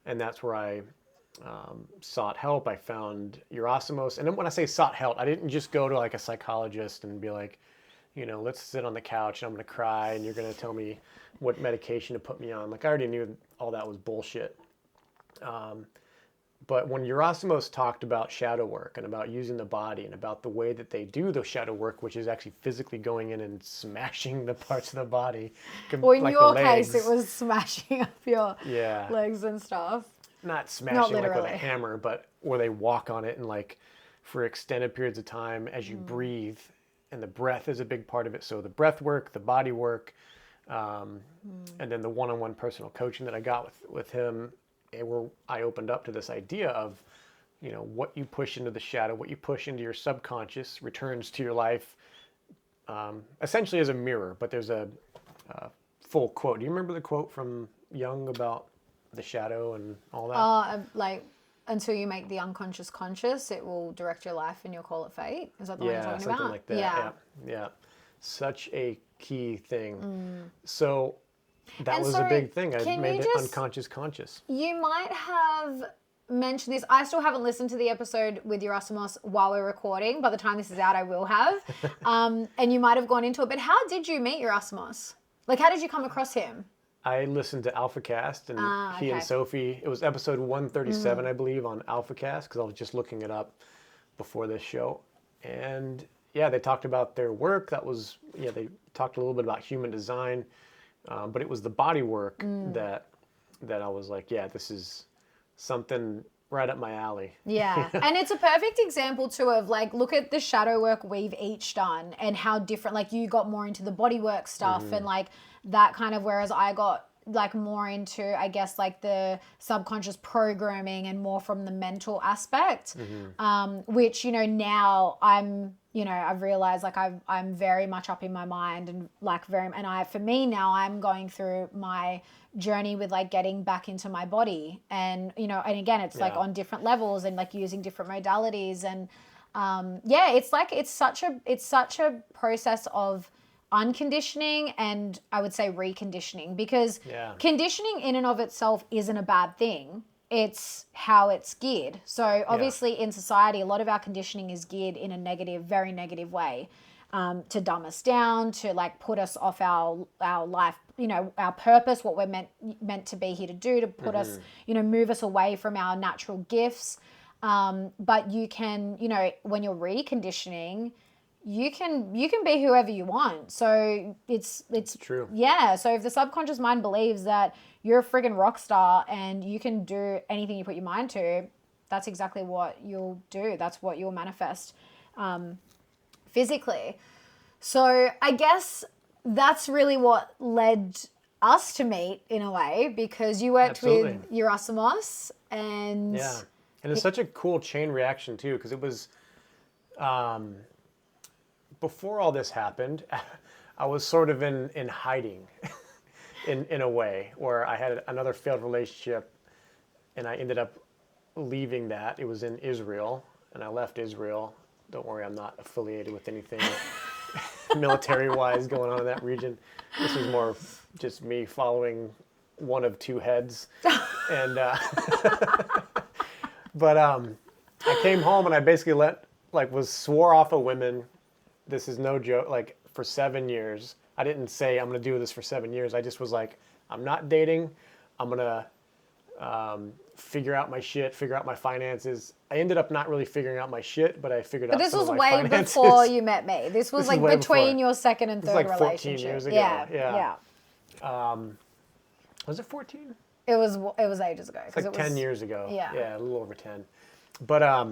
[SPEAKER 1] And that's where I sought help. I found Urosmos. And then when I say sought help, I didn't just go to like a psychologist and be like, let's sit on the couch and I'm going to cry and you're going to tell me what medication to put me on. Like I already knew all that was bullshit. But when Urosmos talked about shadow work and about using the body and about the way that they do the shadow work, which is actually physically going in and smashing the parts of the body.
[SPEAKER 2] Well, in your case, it was smashing up your legs and stuff.
[SPEAKER 1] Not smashing like with a hammer, but where they walk on it and like for extended periods of time as you breathe. And the breath is a big part of it. So the breath work, the body work, and then the one-on-one personal coaching that I got with him, where I opened up to this idea of, what you push into the shadow, what you push into your subconscious returns to your life, essentially as a mirror. But there's a full quote. Do you remember the quote from Jung about the shadow and all that?
[SPEAKER 2] Until you make the unconscious conscious, it will direct your life and you'll call it fate. Is that the one you're talking about?
[SPEAKER 1] Yeah, something like that. Yeah. Such a key thing. So that was a big thing. I made it unconscious conscious.
[SPEAKER 2] You might have mentioned this. I still haven't listened to the episode with Urosmos while we're recording. By the time this is out, I will have. And you might have gone into it. But how did you meet Urosmos? Like, how did you come across him?
[SPEAKER 1] I listened to AlphaCast, and he and Sophie, it was episode 137, I believe, on AlphaCast, because I was just looking it up before this show. And they talked about their work. They talked a little bit about human design, but it was the body work that I was like, this is something right up my alley.
[SPEAKER 2] Yeah. And it's a perfect example too of like, look at the shadow work we've each done and how different, like you got more into the body work stuff and like that kind of, whereas I got like more into, I guess, like the subconscious programming and more from the mental aspect, which, now I've realized like I'm very much up in my mind and like for me now I'm going through my journey with like getting back into my body and, and again, it's like on different levels and like using different modalities and, it's such a process of unconditioning and I would say reconditioning, because conditioning in and of itself isn't a bad thing. It's how it's geared. So obviously in society, a lot of our conditioning is geared in a negative, very negative way, to dumb us down, to like put us off our life, our purpose, what we're meant to be here to do, to put us, move us away from our natural gifts. But you can, when you're reconditioning, you can be whoever you want. So it's
[SPEAKER 1] true.
[SPEAKER 2] Yeah. So if the subconscious mind believes that you're a friggin' rock star and you can do anything you put your mind to, that's exactly what you'll do. That's what you'll manifest physically. So I guess that's really what led us to meet in a way, because you worked with Urosmos and
[SPEAKER 1] it's such a cool chain reaction too, because it was before all this happened, I was sort of in hiding in a way, where I had another failed relationship and I ended up leaving that. It was in Israel and I left Israel. Don't worry, I'm not affiliated with anything military-wise going on in that region. This was more just me following one of two heads. And but I came home and I basically swore off of women. This is no joke. Like for 7 years, I didn't say I'm going to do this for 7 years. I just was like, I'm not dating. I'm going to figure out my shit, figure out my finances. I ended up not really figuring out my shit, but I figured out
[SPEAKER 2] But this
[SPEAKER 1] some
[SPEAKER 2] was
[SPEAKER 1] of my
[SPEAKER 2] way
[SPEAKER 1] finances.
[SPEAKER 2] before you met me. This was
[SPEAKER 1] This
[SPEAKER 2] like
[SPEAKER 1] is way
[SPEAKER 2] between
[SPEAKER 1] before.
[SPEAKER 2] your second and
[SPEAKER 1] This is
[SPEAKER 2] third
[SPEAKER 1] like 14
[SPEAKER 2] relationship.
[SPEAKER 1] years ago.
[SPEAKER 2] Yeah.
[SPEAKER 1] Was it 14?
[SPEAKER 2] It was ages ago.
[SPEAKER 1] It's like 10 years ago.
[SPEAKER 2] Yeah.
[SPEAKER 1] A little over 10. But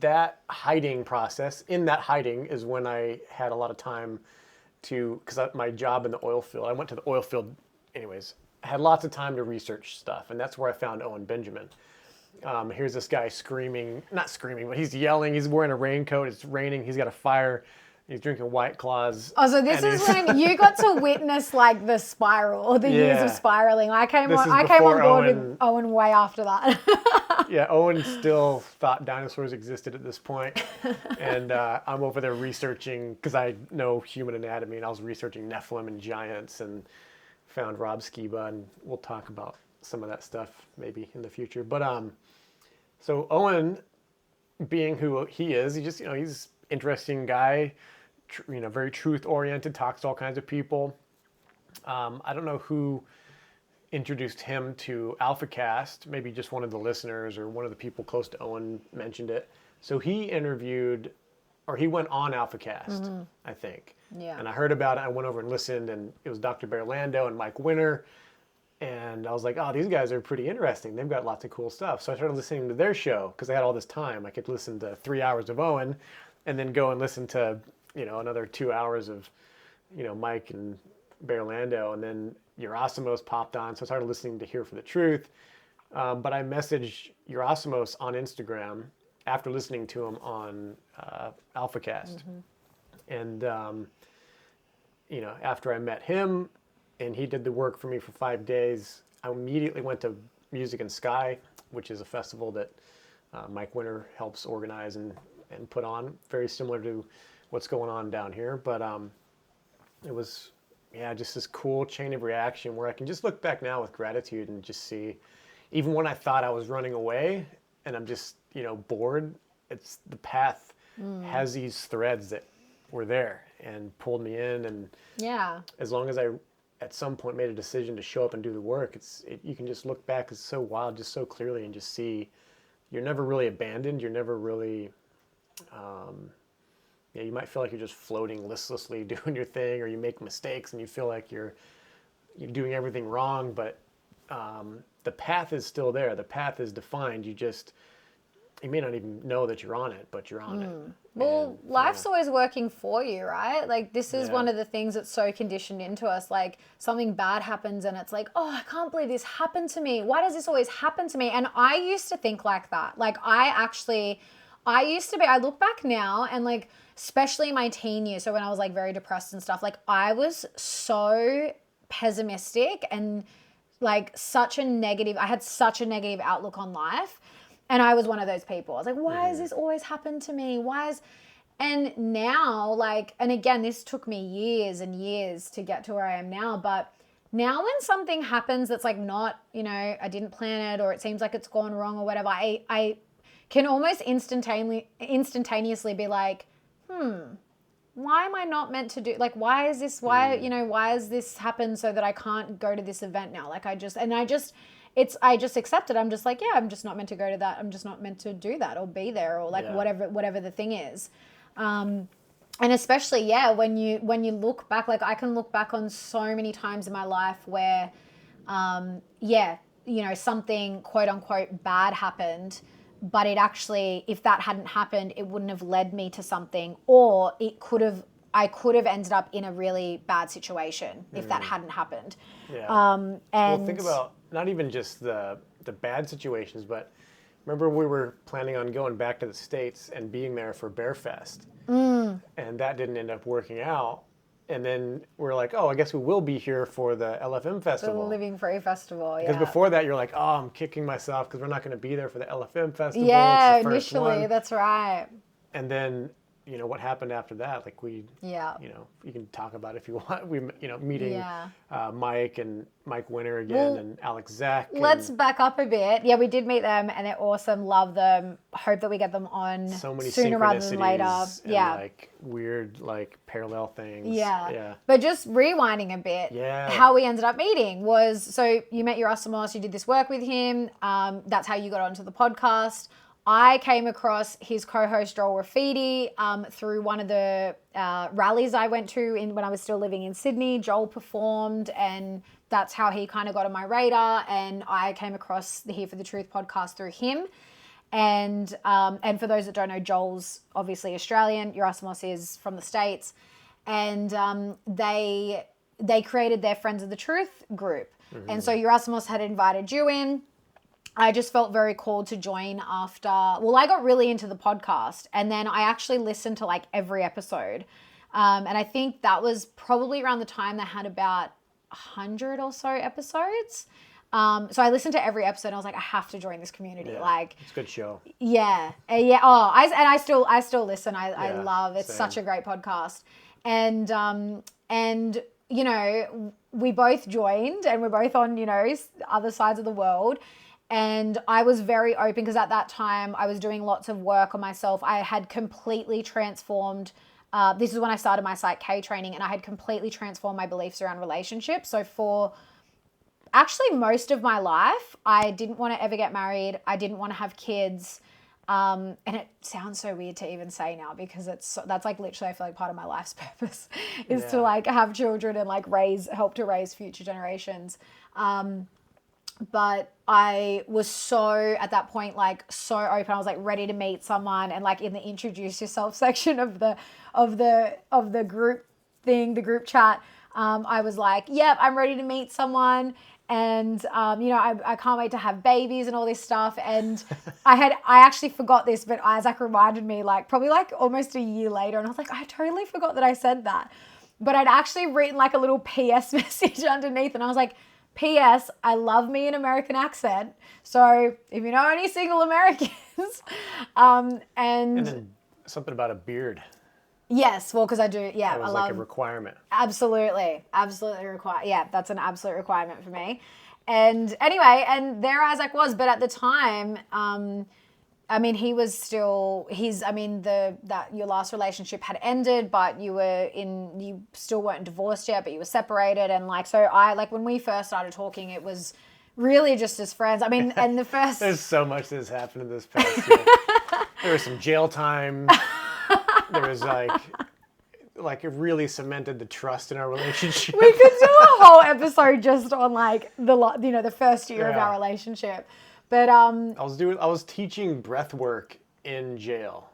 [SPEAKER 1] that hiding process, in that hiding is when I had a lot of time to, because my job in the oil field, I went to the oil field anyways. I had lots of time to research stuff, and that's where I found Owen Benjamin. Here's this guy screaming, not screaming, but he's yelling. He's wearing a raincoat. It's raining. He's got a fire. He's drinking White Claws.
[SPEAKER 2] Oh, so this is when you got to witness like the spiral or the years of spiraling. I came on board with Owen way after that.
[SPEAKER 1] Yeah, Owen still thought dinosaurs existed at this point. And I'm over there researching, because I know human anatomy, and I was researching Nephilim and giants and found Rob Skiba, and we'll talk about some of that stuff maybe in the future. But so Owen, being who he is, he's an interesting guy, very truth-oriented, talks to all kinds of people. I don't know who introduced him to AlphaCast. Maybe just one of the listeners or one of the people close to Owen mentioned it. So he went on AlphaCast, I think.
[SPEAKER 2] Yeah.
[SPEAKER 1] And I heard about it. I went over and listened, and it was Dr. Berlando and Mike Winter. And I was like, oh, these guys are pretty interesting. They've got lots of cool stuff. So I started listening to their show because I had all this time. I could listen to 3 hours of Owen and then go and listen to, another 2 hours of, Mike and Berlando. And then Yerasimos popped on. So I started listening to Here for the Truth. But I messaged Yerasimos on Instagram after listening to him on AlphaCast. And, after I met him and he did the work for me for 5 days, I immediately went to Music and Sky, which is a festival that Mike Winter helps organize and put on, very similar to what's going on down here. But it was, just this cool chain of reaction where I can just look back now with gratitude and just see, even when I thought I was running away and I'm just, bored, it's the path has these threads that were there and pulled me in. And as long as I at some point made a decision to show up and do the work, you can just look back, it's so wild, just so clearly, and just see you're never really abandoned. You're never really, you might feel like you're just floating listlessly doing your thing, or you make mistakes and you feel like you're doing everything wrong, but the path is still there. The path is defined. You may not even know that you're on it, but you're on it.
[SPEAKER 2] Well, life's always working for you, right? Like, this is one of the things that's so conditioned into us. Like, something bad happens and it's like, oh, I can't believe this happened to me. Why does this always happen to me? And I used to think like that. Like, I look back now and, like, especially my teen years, so when I was, like, very depressed and stuff, like, I was so pessimistic and, like, I had such a negative outlook on life. And I was one of those people. I was like, why has this always happened to me? And now, like, and again, this took me years and years to get to where I am now. But now when something happens that's like not, I didn't plan it, or it seems like it's gone wrong or whatever, I can almost instantaneously be like, why am I not meant to do, like, why has this happened so that I can't go to this event now? Like, I just accept it. I'm just like, I'm just not meant to go to that. I'm just not meant to do that or be there, or like whatever the thing is. And especially, when you look back, like, I can look back on so many times in my life where, something quote unquote bad happened, but it actually, if that hadn't happened, it wouldn't have led me to something, or I could have ended up in a really bad situation if that hadn't happened. And
[SPEAKER 1] think about not even just the bad situations, but remember we were planning on going back to the States and being there for Bear Fest, and that didn't end up working out. And then we're like, oh, I guess we will be here for the LFM festival.
[SPEAKER 2] The Living Free Festival,
[SPEAKER 1] Because before that, you're like, oh, I'm kicking myself because we're not going to be there for the LFM festival.
[SPEAKER 2] Yeah,
[SPEAKER 1] it's the first
[SPEAKER 2] initially,
[SPEAKER 1] one.
[SPEAKER 2] that's right.
[SPEAKER 1] And then what happened after that? Like
[SPEAKER 2] Yeah.
[SPEAKER 1] you can talk about it if you want. We, meeting
[SPEAKER 2] Yeah.
[SPEAKER 1] Mike Winter again and Alex Zach.
[SPEAKER 2] Let's back up a bit. Yeah, we did meet them and they're awesome. Love them. Hope that we get them on
[SPEAKER 1] so many
[SPEAKER 2] sooner rather than later.
[SPEAKER 1] And
[SPEAKER 2] yeah.
[SPEAKER 1] like weird, like parallel things.
[SPEAKER 2] Yeah.
[SPEAKER 1] Yeah.
[SPEAKER 2] But just rewinding a bit, how we ended up meeting was, so you met Yerasimos, you did this work with him. That's how you got onto the podcast. I came across his co-host Joel Rafidi through one of the rallies I went to when I was still living in Sydney. Joel performed, and that's how he kind of got on my radar. And I came across the Here for the Truth podcast through him. And for those that don't know, Joel's obviously Australian. Yerasimos is from the States, and they created their Friends of the Truth group. Mm-hmm. And so Yerasimos had invited you in. I just felt very called to join after, I got really into the podcast, and then I actually listened to like every episode. And I think that was probably around the time they had about 100 or so episodes. So I listened to every episode and I was like, I have to join this community.
[SPEAKER 1] Yeah,
[SPEAKER 2] like,
[SPEAKER 1] it's a good show.
[SPEAKER 2] Yeah. Yeah. Oh, I still listen. I love, it's
[SPEAKER 1] same.
[SPEAKER 2] such a great podcast. And we both joined, and we're both on, other sides of the world. And I was very open because at that time I was doing lots of work on myself. I had completely transformed. This is when I started my PSYCH-K training, and I had completely transformed my beliefs around relationships. So for actually most of my life, I didn't want to ever get married. I didn't want to have kids. And it sounds so weird to even say now because that's like literally I feel like part of my life's purpose is to like have children and like help to raise future generations. But I was so, at that point, like so open. I was like ready to meet someone, and like in the introduce yourself section of the group thing, the group chat, I was like, yep, I'm ready to meet someone. And, I can't wait to have babies and all this stuff. And I actually forgot this, but Isaac reminded me like probably like almost a year later. And I was like, I totally forgot that I said that. But I'd actually written like a little PS message underneath, and I was like, P.S. I love me an American accent. So if you know any single Americans, and
[SPEAKER 1] then something about a beard.
[SPEAKER 2] Yes, well, because I do. Yeah,
[SPEAKER 1] that was like a requirement.
[SPEAKER 2] Absolutely required. Yeah, that's an absolute requirement for me. And anyway, and there Isaac was, but at the time, he was still, your last relationship had ended, but you still weren't divorced yet, but you were separated. And when we first started talking, it was really just as friends. And the first...
[SPEAKER 1] There's so much that's happened in this past year. There was some jail time. There was it really cemented the trust in our relationship.
[SPEAKER 2] We could do a whole episode just on the first year of our relationship. But
[SPEAKER 1] I was teaching breath work in jail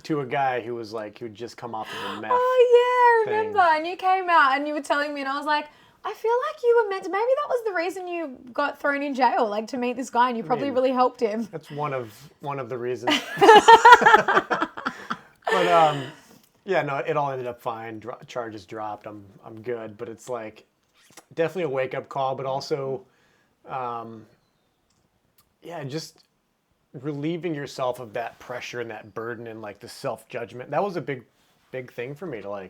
[SPEAKER 1] to a guy who'd just come off of a meth.
[SPEAKER 2] Oh yeah, I remember. And you came out and you were telling me, and I was like, I feel like you were meant to. Maybe that was the reason you got thrown in jail, like to meet this guy, and you probably really helped him.
[SPEAKER 1] That's one of the reasons. But it all ended up fine. Charges dropped. I'm good. But it's like definitely a wake up call, but also. Just relieving yourself of that pressure and that burden and like the self-judgment. That was a big thing for me to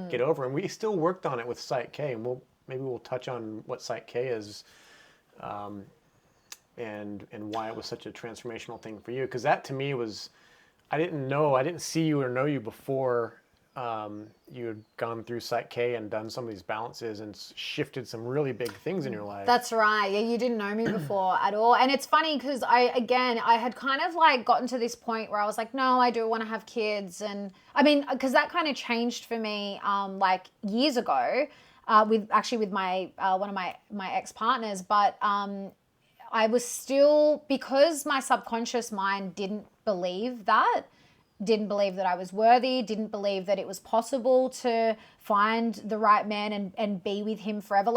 [SPEAKER 1] get over. And we still worked on it with PSYCH-K, and we'll touch on what PSYCH-K is and why it was such a transformational thing for you. Because that to me was, I didn't see you or know you before you had gone through PSYCH-K and done some of these balances and shifted some really big things in your life.
[SPEAKER 2] That's right. Yeah, you didn't know me before at all. And it's funny because I had kind of gotten to this point where I was like, no, I do want to have kids. And because that kind of changed for me years ago with my one of my ex-partners. But I was still, because my subconscious mind didn't believe that I was worthy, didn't believe that it was possible to find the right man and be with him forever.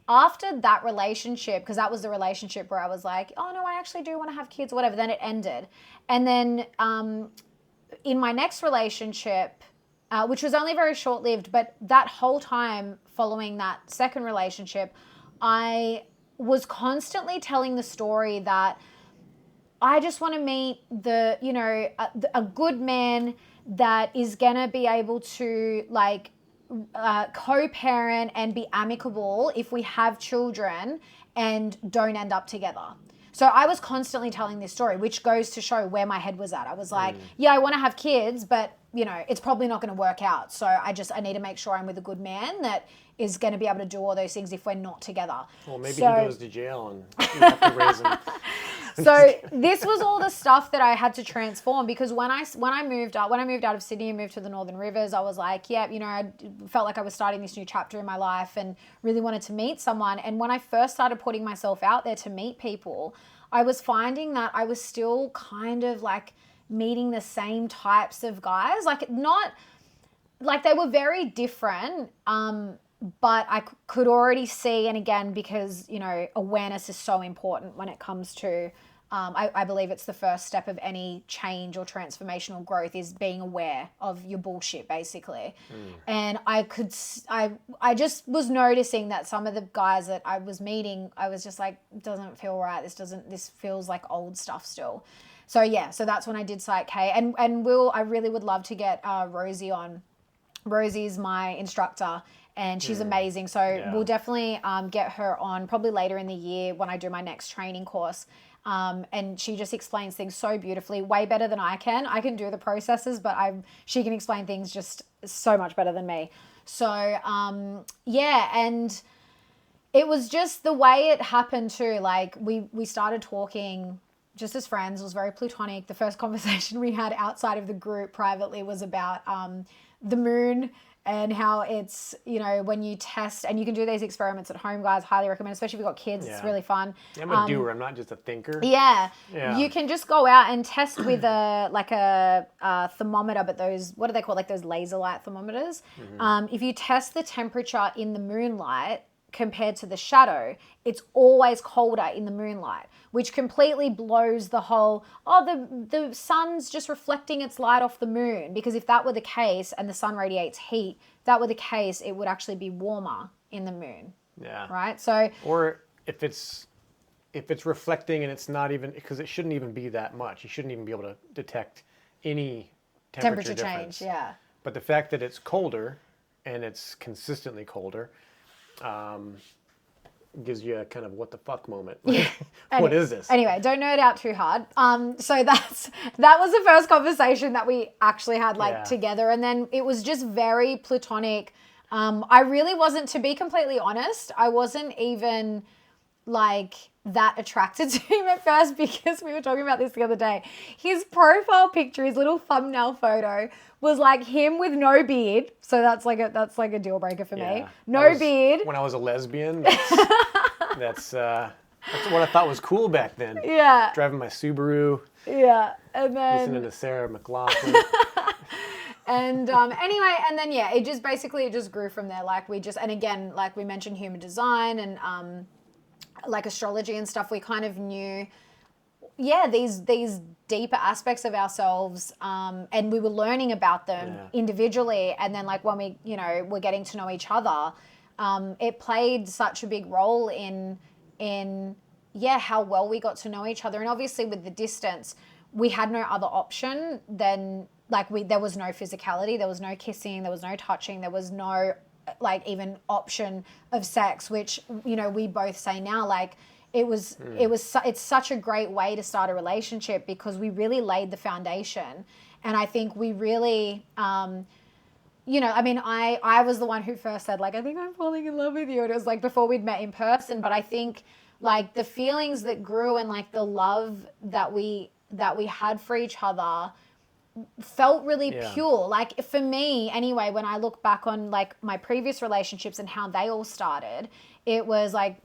[SPEAKER 2] After that relationship, because that was the relationship where I was like, oh no, I actually do want to have kids, whatever, then it ended. And then in my next relationship, which was only very short-lived, but that whole time following that second relationship, I was constantly telling the story that I just want to meet a good man that is going to be able to like co-parent and be amicable if we have children and don't end up together. So I was constantly telling this story, which goes to show where my head was at. I was like, yeah, I want to have kids, but it's probably not going to work out. So I need to make sure I'm with a good man that is going to be able to do all those things if we're not together.
[SPEAKER 1] Well, maybe he goes to jail and you have to raise him.
[SPEAKER 2] So this was all the stuff that I had to transform, because when I moved out of Sydney and moved to the Northern Rivers, I was like, yeah, I felt like I was starting this new chapter in my life and really wanted to meet someone. And when I first started putting myself out there to meet people, I was finding that I was still kind of like meeting the same types of guys, like not like they were very different. But I could already see, and again, because, awareness is so important when it comes to, I believe it's the first step of any change or transformational growth is being aware of your bullshit, basically. And I just was noticing that some of the guys that I was meeting, I was just like, doesn't feel right. This feels like old stuff still. So yeah, so that's when I did PSYCH-K, and I really would love to get Rosie on. Rosie's my instructor, and she's amazing. So we'll definitely get her on probably later in the year when I do my next training course. And she just explains things so beautifully, way better than I can. I can do the processes, but she can explain things just so much better than me. So and it was just the way it happened too. Like we started talking just as friends. It was very platonic. The first conversation we had outside of the group privately was about the moon and how it's, when you test, and you can do these experiments at home, guys, highly recommend, especially if you've got kids. It's really fun.
[SPEAKER 1] I'm a doer. I'm not just a thinker.
[SPEAKER 2] Yeah. You can just go out and test with a thermometer, but those, what are they called? Like those laser light thermometers. If you test the temperature in the moonlight compared to the shadow, it's always colder in the moonlight, which completely blows the whole, the sun's just reflecting its light off the moon. Because if that were the case, and the sun radiates heat, if that were the case, it would actually be warmer in the moon. Yeah. Right? So,
[SPEAKER 1] or if it's reflecting and it's not even, because it shouldn't even be that much. You shouldn't even be able to detect any temperature difference.
[SPEAKER 2] Change, yeah.
[SPEAKER 1] But the fact that it's colder and it's consistently colder, gives you a kind of what the fuck moment. What is this?
[SPEAKER 2] Anyway, don't nerd out too hard. So that was the first conversation that we actually had together, and then it was just very platonic. I really wasn't, to be completely honest, I wasn't even like that attracted to him at first, because we were talking about this the other day. His profile picture, his little thumbnail photo, was like him with no beard. So that's like a deal breaker for me. No beard.
[SPEAKER 1] When I was a lesbian, that's what I thought was cool back then.
[SPEAKER 2] Yeah.
[SPEAKER 1] Driving my Subaru.
[SPEAKER 2] Yeah. And then
[SPEAKER 1] listening to Sarah McLachlan.
[SPEAKER 2] And anyway, and then it just grew from there. Like and again, like we mentioned human design and like astrology and stuff, we kind of knew, these deeper aspects of ourselves, and we were learning about them individually. And then like when we, we're getting to know each other, it played such a big role in how well we got to know each other. And obviously with the distance, we had no other option than there was no physicality, there was no kissing, there was no touching, there was no even option of sex, which, we both say now, it's such a great way to start a relationship, because we really laid the foundation. And I think we really, I was the one who first said, I think I'm falling in love with you. And it was before we'd met in person. But I think the feelings that grew and the love that we had for each other felt really pure. For me anyway, when I look back on my previous relationships and how they all started, it was I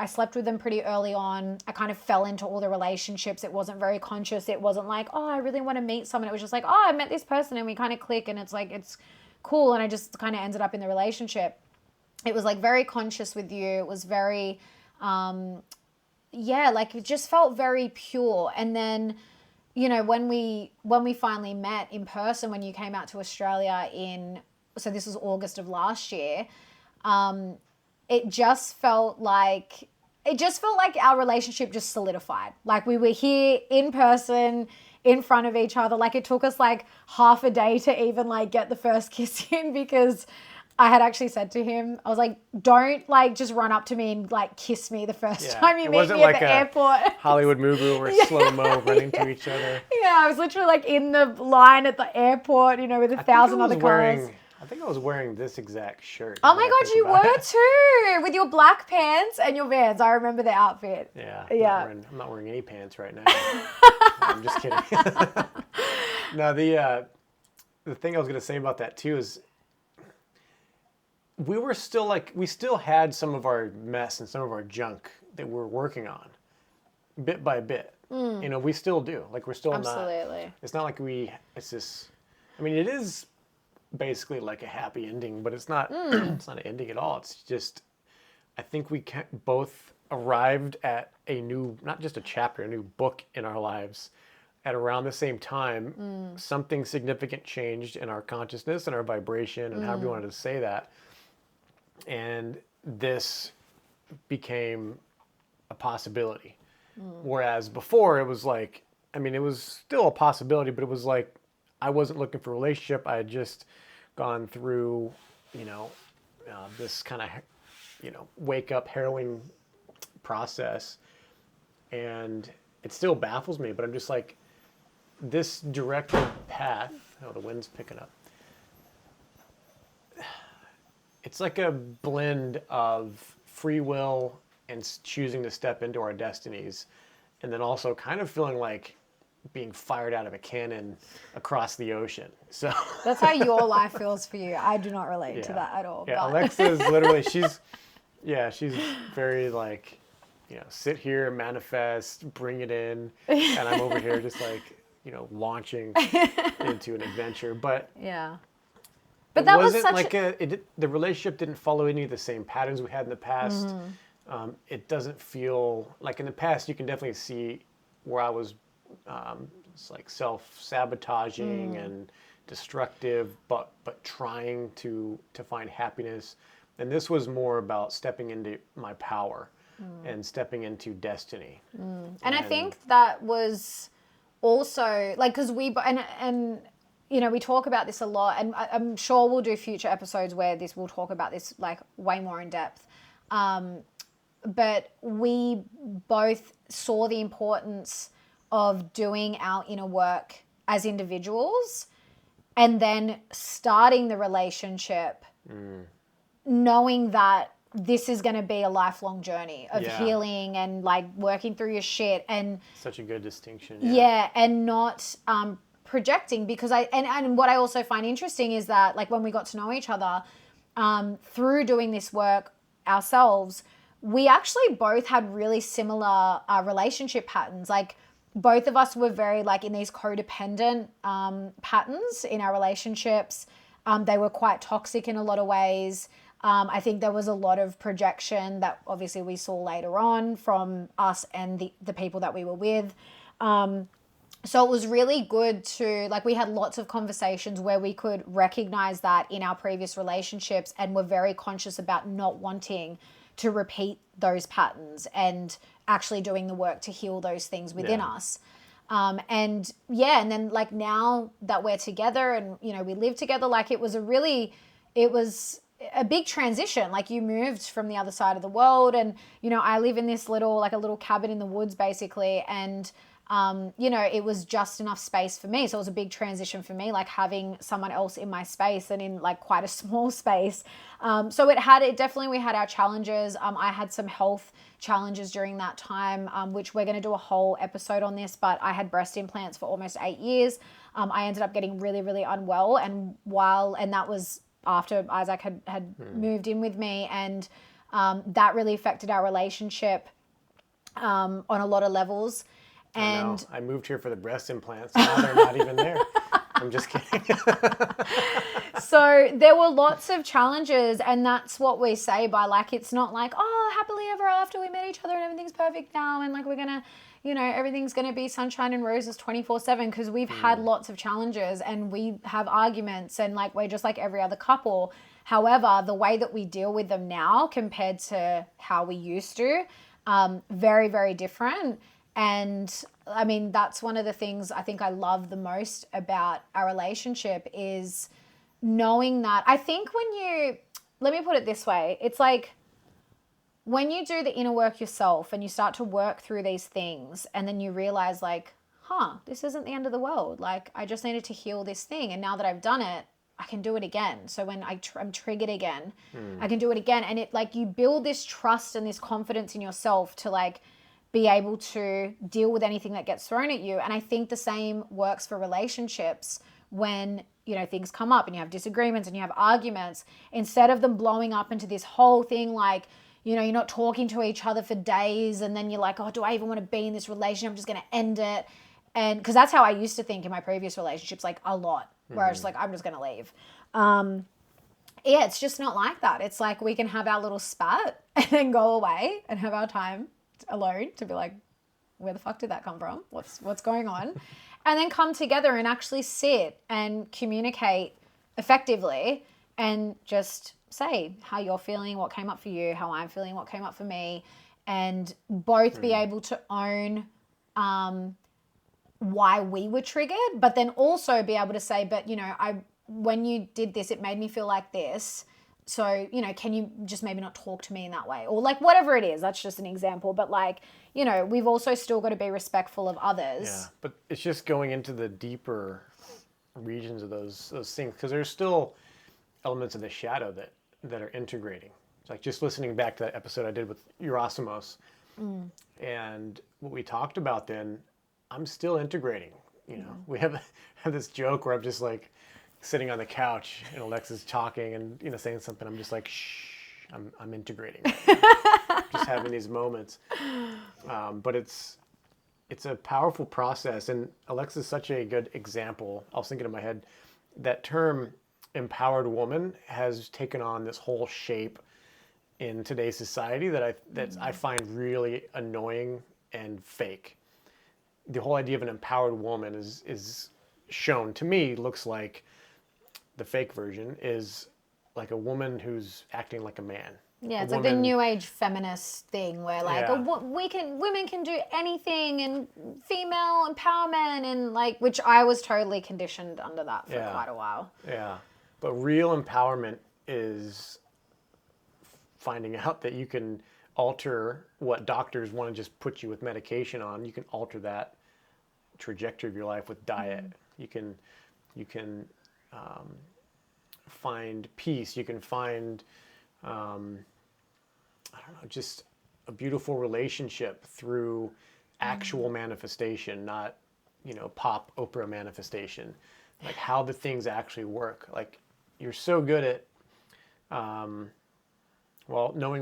[SPEAKER 2] slept with them pretty early on. I kind of fell into all the relationships. It wasn't very conscious. It wasn't I really want to meet someone. It was just I met this person and we kind of click, and it's it's cool, and I just kind of ended up in the relationship. It was very conscious with you. It was very it just felt very pure. And then when we finally met in person, when you came out to Australia so this was August of last year, it just felt like it just felt like our relationship just solidified. Like we were here in person, in front of each other. Like it took us like half a day to even like get the first kiss in, because I had actually said to him, I was like, don't like just run up to me and like kiss me the first time you meet me at the airport.
[SPEAKER 1] Hollywood movie where slow-mo running to each other.
[SPEAKER 2] Yeah, I was literally like in the line at the airport, with 1,000 other cars.
[SPEAKER 1] I think I was wearing this exact shirt.
[SPEAKER 2] Oh my God, you were too, with your black pants and your Vans. I remember the outfit.
[SPEAKER 1] Yeah.
[SPEAKER 2] Yeah.
[SPEAKER 1] I'm not wearing any pants right now. I'm just kidding. No, the thing I was going to say about that too is we still had some of our mess and some of our junk that we're working on bit by bit. We still do. Like we're still
[SPEAKER 2] Absolutely.
[SPEAKER 1] It's not like it's this, I mean, it is basically like a happy ending, but it's not it's not an ending at all. It's just, I think we both arrived at a new, not just a chapter, a new book in our lives at around the same time. Something significant changed in our consciousness and our vibration and however you wanted to say that. And this became a possibility. Whereas before it was like, I mean, it was still a possibility, but it was like, I wasn't looking for a relationship. I had just gone through, this kind of, wake up harrowing process. And it still baffles me, but I'm just like, this directed path, oh, the wind's picking up. It's like a blend of free will and choosing to step into our destinies. And then also kind of feeling like being fired out of a cannon across the ocean. So
[SPEAKER 2] that's how your life feels for you. I do not relate to that at all.
[SPEAKER 1] Yeah,
[SPEAKER 2] but.
[SPEAKER 1] Alexa's literally, she's very like, sit here, manifest, bring it in. And I'm over here just like, launching into an adventure. But
[SPEAKER 2] yeah. But that was such
[SPEAKER 1] like the relationship didn't follow any of the same patterns we had in the past. It doesn't feel like in the past, you can definitely see where I was it's like self-sabotaging and destructive, but trying to find happiness. And this was more about stepping into my power and stepping into destiny.
[SPEAKER 2] And I think that was also like, because we talk about this a lot, and I'm sure we'll do future episodes where we'll talk about this like way more in depth. But we both saw the importance of doing our inner work as individuals and then starting the relationship knowing that this is going to be a lifelong journey of healing and like working through your shit. And
[SPEAKER 1] such a good distinction.
[SPEAKER 2] Yeah, and not projecting, because and what I also find interesting is that like when we got to know each other through doing this work ourselves, we actually both had really similar relationship patterns. Like both of us were very like in these codependent patterns in our relationships. They were quite toxic in a lot of ways. I think there was a lot of projection that obviously we saw later on from us and the people that we were with. So it was really good to, like, we had lots of conversations where we could recognize that in our previous relationships and were very conscious about not wanting to repeat those patterns and actually doing the work to heal those things within us. And then like now that we're together and, we live together, like it was a big transition. Like you moved from the other side of the world and, I live in this a little cabin in the woods basically. And, it was just enough space for me. So it was a big transition for me, like having someone else in my space and in like quite a small space. So we had our challenges. I had some health challenges during that time, which we're going to do a whole episode on this, but I had breast implants for almost 8 years. I ended up getting really, really unwell. And that was after Isaac had moved in with me. And that really affected our relationship on a lot of levels. And
[SPEAKER 1] I moved here for the breast implants. Now they're not even there. I'm just kidding.
[SPEAKER 2] So there were lots of challenges, and that's what we say by like, it's not like, oh, happily ever after we met each other and everything's perfect now and like we're going to, everything's going to be sunshine and roses 24/7, because we've had lots of challenges and we have arguments and like we're just like every other couple. However, the way that we deal with them now compared to how we used to, very, very different. And I mean, that's one of the things I think I love the most about our relationship is knowing that. I think let me put it this way, it's like when you do the inner work yourself and you start to work through these things and then you realize like, this isn't the end of the world. Like I just needed to heal this thing. And now that I've done it, I can do it again. So when I'm triggered again, I can do it again. And it like you build this trust and this confidence in yourself to like be able to deal with anything that gets thrown at you. And I think the same works for relationships when, you know, things come up and you have disagreements and you have arguments, instead of them blowing up into this whole thing like, you know, you're not talking to each other for days and then you're like, oh, do I even want to be in this relationship? I'm just going to end it. And because that's how I used to think in my previous relationships, like a lot, where I was like, I'm just going to leave. Yeah, it's just not like that. It's like we can have our little spat and then go away and have our time alone to be like, where the fuck did that come from? What's going on? And then come together and actually sit and communicate effectively and just say how you're feeling, what came up for you, how I'm feeling, what came up for me, and both be able to own why we were triggered, but then also be able to say, but you know, when you did this, it made me feel like this. So, you know, can you just maybe not talk to me in that way? Or like whatever it is, that's just an example. But like, you know, we've also still got to be respectful of others.
[SPEAKER 1] Yeah, but it's just going into the deeper regions of those things, because there's still elements of the shadow that are integrating. It's like just listening back to that episode I did with Eurasimos and what we talked about then, I'm still integrating. You know, we have this joke where I'm just like sitting on the couch and Alexa's talking and, you know, saying something. I'm just like, shh, I'm integrating. Just having these moments. But it's a powerful process. And Alexa's such a good example. I was thinking in my head, that term empowered woman has taken on this whole shape in today's society that I find really annoying and fake. The whole idea of an empowered woman is shown to me, looks like the fake version is like a woman who's acting like a man.
[SPEAKER 2] Yeah, it's like the new age feminist thing where like women can do anything and female empowerment and like, which I was totally conditioned under that for quite a while.
[SPEAKER 1] Yeah, but real empowerment is finding out that you can alter what doctors want to just put you with medication on. You can alter that trajectory of your life with diet. You can find peace. You can find I don't know, just a beautiful relationship through actual manifestation, not, you know, pop Oprah manifestation. Like how the things actually work. Like you're so good at knowing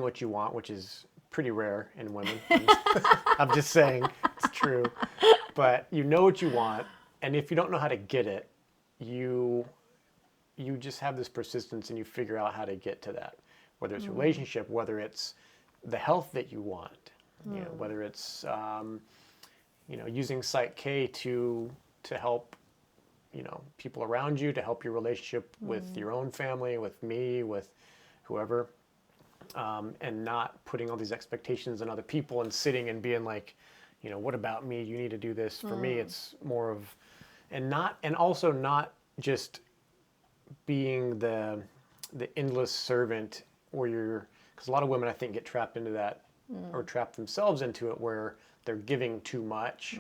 [SPEAKER 1] what you want, which is pretty rare in women. I'm just saying, it's true. But you know what you want, and if you don't know how to get it, you just have this persistence and you figure out how to get to that. Whether it's a relationship, whether it's the health that you want, you know, whether it's using PSYCH-K to help, you know, people around you, to help your relationship with your own family, with me, with whoever. And not putting all these expectations on other people and sitting and being like, you know, what about me? You need to do this. For me, it's more of, and also not just being the endless servant where because a lot of women I think get trapped into that or trap themselves into it where they're giving too much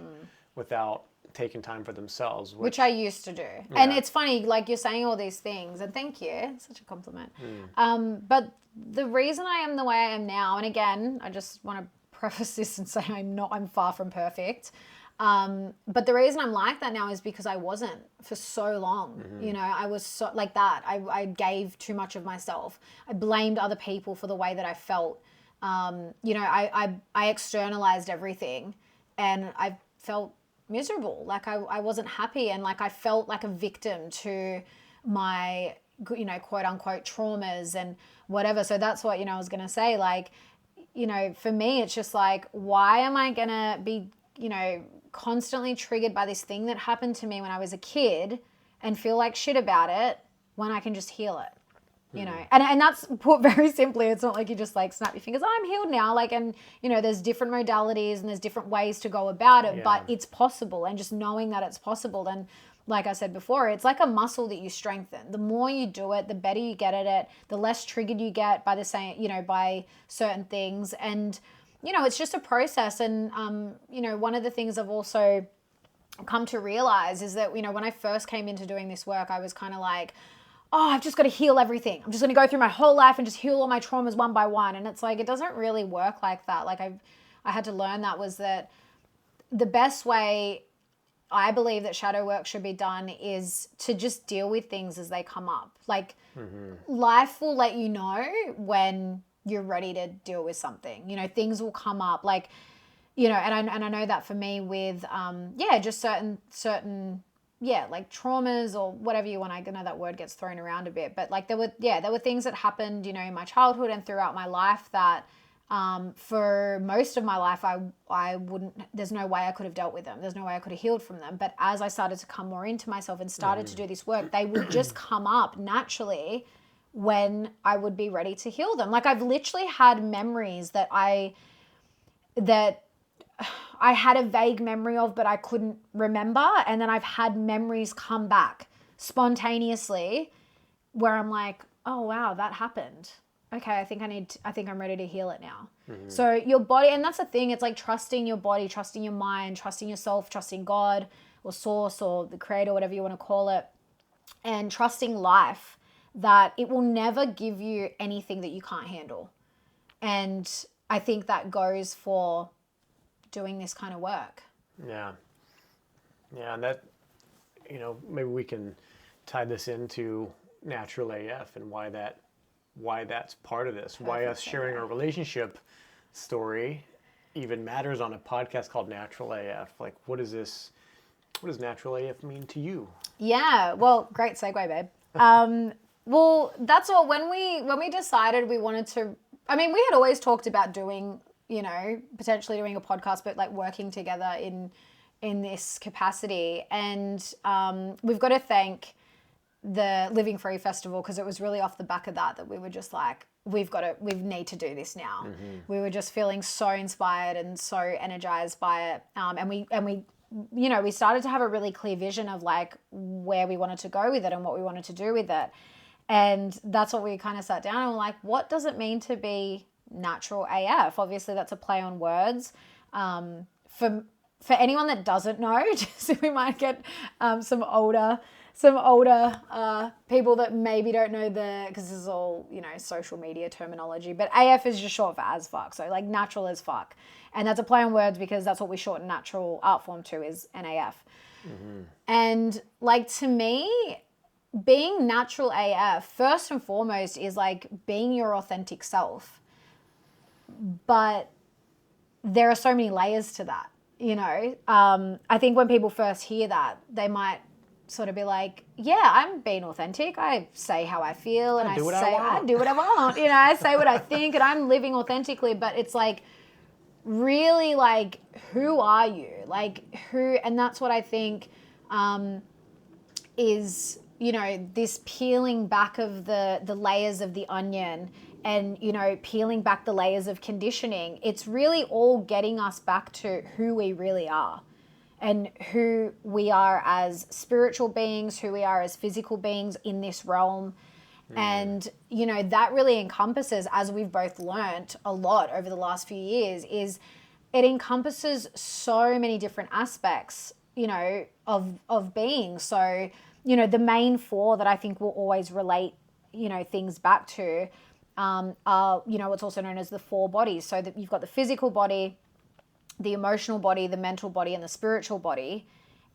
[SPEAKER 1] without taking time for themselves.
[SPEAKER 2] Which I used to do. Yeah. And it's funny, like you're saying all these things, and thank you, it's such a compliment. But the reason I am the way I am now, and again, I just want to preface this and say I'm far from perfect. But the reason I'm like that now is because I wasn't for so long. You know, I was so like that. I gave too much of myself. I blamed other people for the way that I felt. You know, I externalized everything and I felt miserable. Like I wasn't happy, and like I felt like a victim to my, you know, quote unquote traumas and whatever. So that's what, you know, I was going to say, like, you know, for me, it's just like, why am I going to be, you know, constantly triggered by this thing that happened to me when I was a kid and feel like shit about it when I can just heal it? you know, and that's put very simply. It's not like you just like snap your fingers, I'm healed now. Like, and you know, there's different modalities and there's different ways to go about it, but it's possible. And just knowing that it's possible, then like I said before, it's like a muscle that you strengthen. The more you do it, the better you get at it, the less triggered you get by the same, you know, by certain things. And, you know, it's just a process. And, you know, one of the things I've also come to realize is that, you know, when I first came into doing this work, I was kind of like, oh, I've just got to heal everything. I'm just going to go through my whole life and just heal all my traumas one by one. And it's like, it doesn't really work like that. Like I had to learn that the best way I believe that shadow work should be done is to just deal with things as they come up. Like life will let you know when you're ready to deal with something. You know, things will come up. Like, you know, and I know that for me with, just certain, like traumas or whatever you want. I know that word gets thrown around a bit, but like there were things that happened, you know, in my childhood and throughout my life that, for most of my life, I wouldn't, there's no way I could have dealt with them. There's no way I could have healed from them. But as I started to come more into myself and started to do this work, they would just come up naturally when I would be ready to heal them. Like I've literally had memories that I had a vague memory of, but I couldn't remember. And then I've had memories come back spontaneously where I'm like, oh, wow, that happened. Okay, I think I'm ready to heal it now. So your body, and that's the thing, it's like trusting your body, trusting your mind, trusting yourself, trusting God or source or the creator, whatever you want to call it, and trusting life that it will never give you anything that you can't handle. And I think that goes for doing this kind of work.
[SPEAKER 1] Yeah. Yeah, and that, you know, maybe we can tie this into Natural AF and why that's part of this. Perfect. Why us sharing our relationship story even matters on a podcast called Natural AF. Like, what does Natural AF mean to you? Yeah,
[SPEAKER 2] well, great segue, babe. Well, that's all. When we decided we wanted to, I mean, we had always talked about doing, you know, potentially doing a podcast, but like working together in this capacity. And we've got to thank the Living Free Festival, because it was really off the back of that we were just like, we need to do this now. We were just feeling so inspired and so energized by it. And we, you know, we started to have a really clear vision of like where we wanted to go with it and what we wanted to do with it. And that's what we kind of sat down and were like, what does it mean to be natural AF? Obviously that's a play on words. For anyone that doesn't know, just we might get some older people that maybe don't know because this is all, you know, social media terminology, but AF is just short for as fuck. So like natural as fuck. And that's a play on words because that's what we shorten natural art form to, is NAF. And like, to me, being natural AF, first and foremost, is like being your authentic self. But there are so many layers to that, you know. I think when people first hear that, they might sort of be like, yeah, I'm being authentic. I say how I feel and I do what I want. You know, I say what I think and I'm living authentically, but it's like, really, like, who are you? Like, and that's what I think is, you know, this peeling back of the layers of the onion and, you know, peeling back the layers of conditioning. It's really all getting us back to who we really are. And who we are as spiritual beings, who we are as physical beings in this realm. And, you know, that really encompasses, as we've both learnt a lot over the last few years, is it encompasses so many different aspects, you know, of being. So, you know, the main four that I think will always relate, you know, things back to are, you know, what's also known as the four bodies. So that you've got the physical body, the emotional body, the mental body, and the spiritual body.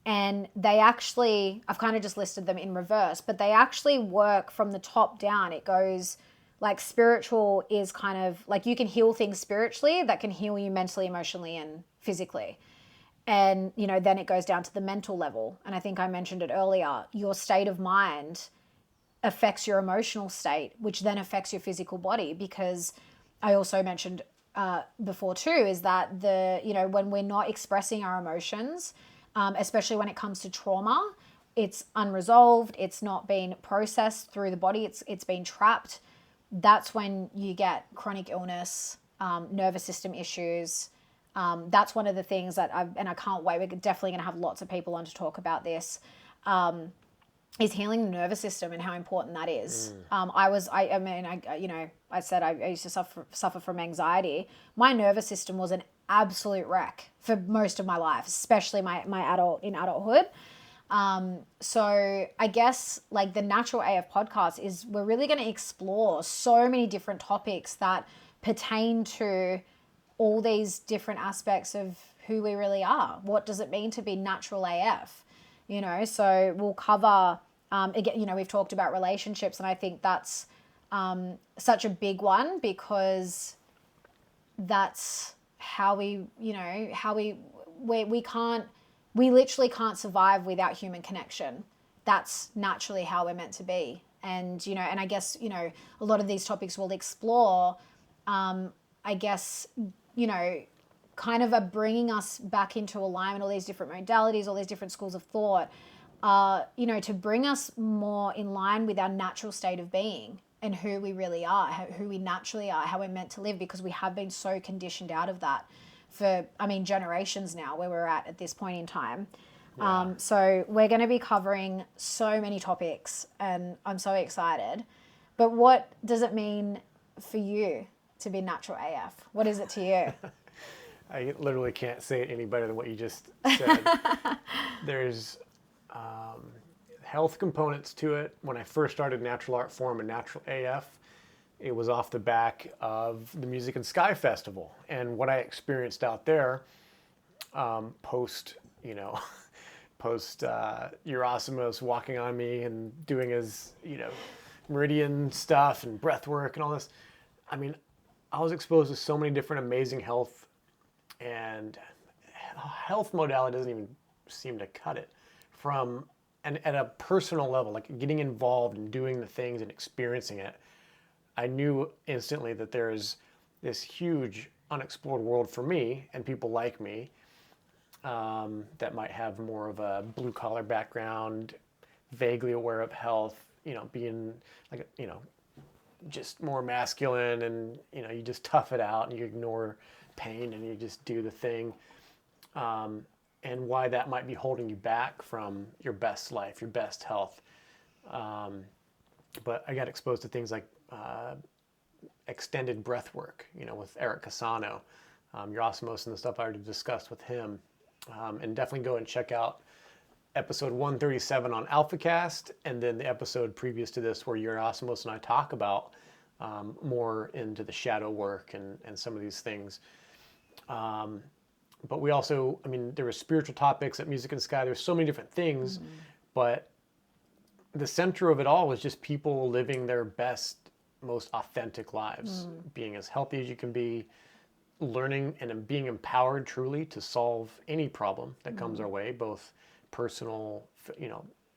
[SPEAKER 2] And they actually, I've kind of just listed them in reverse, but they actually work from the top down. It goes like, spiritual is kind of like, you can heal things spiritually that can heal you mentally, emotionally, and physically. And, you know, then it goes down to the mental level. And I think I mentioned it earlier, your state of mind affects your emotional state, which then affects your physical body. Because I also mentioned before too, is that you know, when we're not expressing our emotions, especially when it comes to trauma, it's unresolved, it's not been processed through the body, it's been trapped, that's when you get chronic illness, nervous system issues. That's one of the things that I can't wait. We're definitely going to have lots of people on to talk about this. Is healing the nervous system and how important that is. I said I used to suffer from anxiety. My nervous system was an absolute wreck for most of my life, especially my adulthood. So I guess like the Natural AF podcast is we're really going to explore so many different topics that pertain to all these different aspects of who we really are. What does it mean to be natural AF? So we'll cover, again, we've talked about relationships, and I think that's such a big one because that's how we literally can't survive without human connection. That's naturally how we're meant to be. And, and I guess, a lot of these topics we'll explore, I guess, kind of are bringing us back into alignment, all these different modalities, all these different schools of thought, to bring us more in line with our natural state of being and who we really are, who we naturally are, how we're meant to live, because we have been so conditioned out of that for, generations now where we're at this point in time. Yeah. So we're going to be covering so many topics and I'm so excited. But what does it mean for you to be natural AF? What is it to you?
[SPEAKER 1] I literally can't say it any better than what you just said. There's health components to it. When I first started Natural Artform and Natural AF, it was off the back of the Music and Sky Festival. And what I experienced out there, post Euronymous walking on me and doing his, meridian stuff and breath work and all this. I was exposed to so many different amazing health modality doesn't even seem to cut it and at a personal level, like getting involved and doing the things and experiencing it. I knew instantly that there's this huge unexplored world for me and people like me that might have more of a blue collar background, vaguely aware of health, being like, just more masculine and, you just tough it out and you ignore pain and you just do the thing. And why that might be holding you back from your best life, your best health. But I got exposed to things like extended breath work, with Eric Cassano, Euronymous and the stuff I already discussed with him. And definitely go and check out episode 137 on AlphaCast, and then the episode previous to this where Euronymous and I talk about more into the shadow work and some of these things. But we also, there were spiritual topics at Music and Sky. There's so many different things, but the center of it all was just people living their best, most authentic lives, being as healthy as you can be, learning and being empowered truly to solve any problem that comes our way, both personal,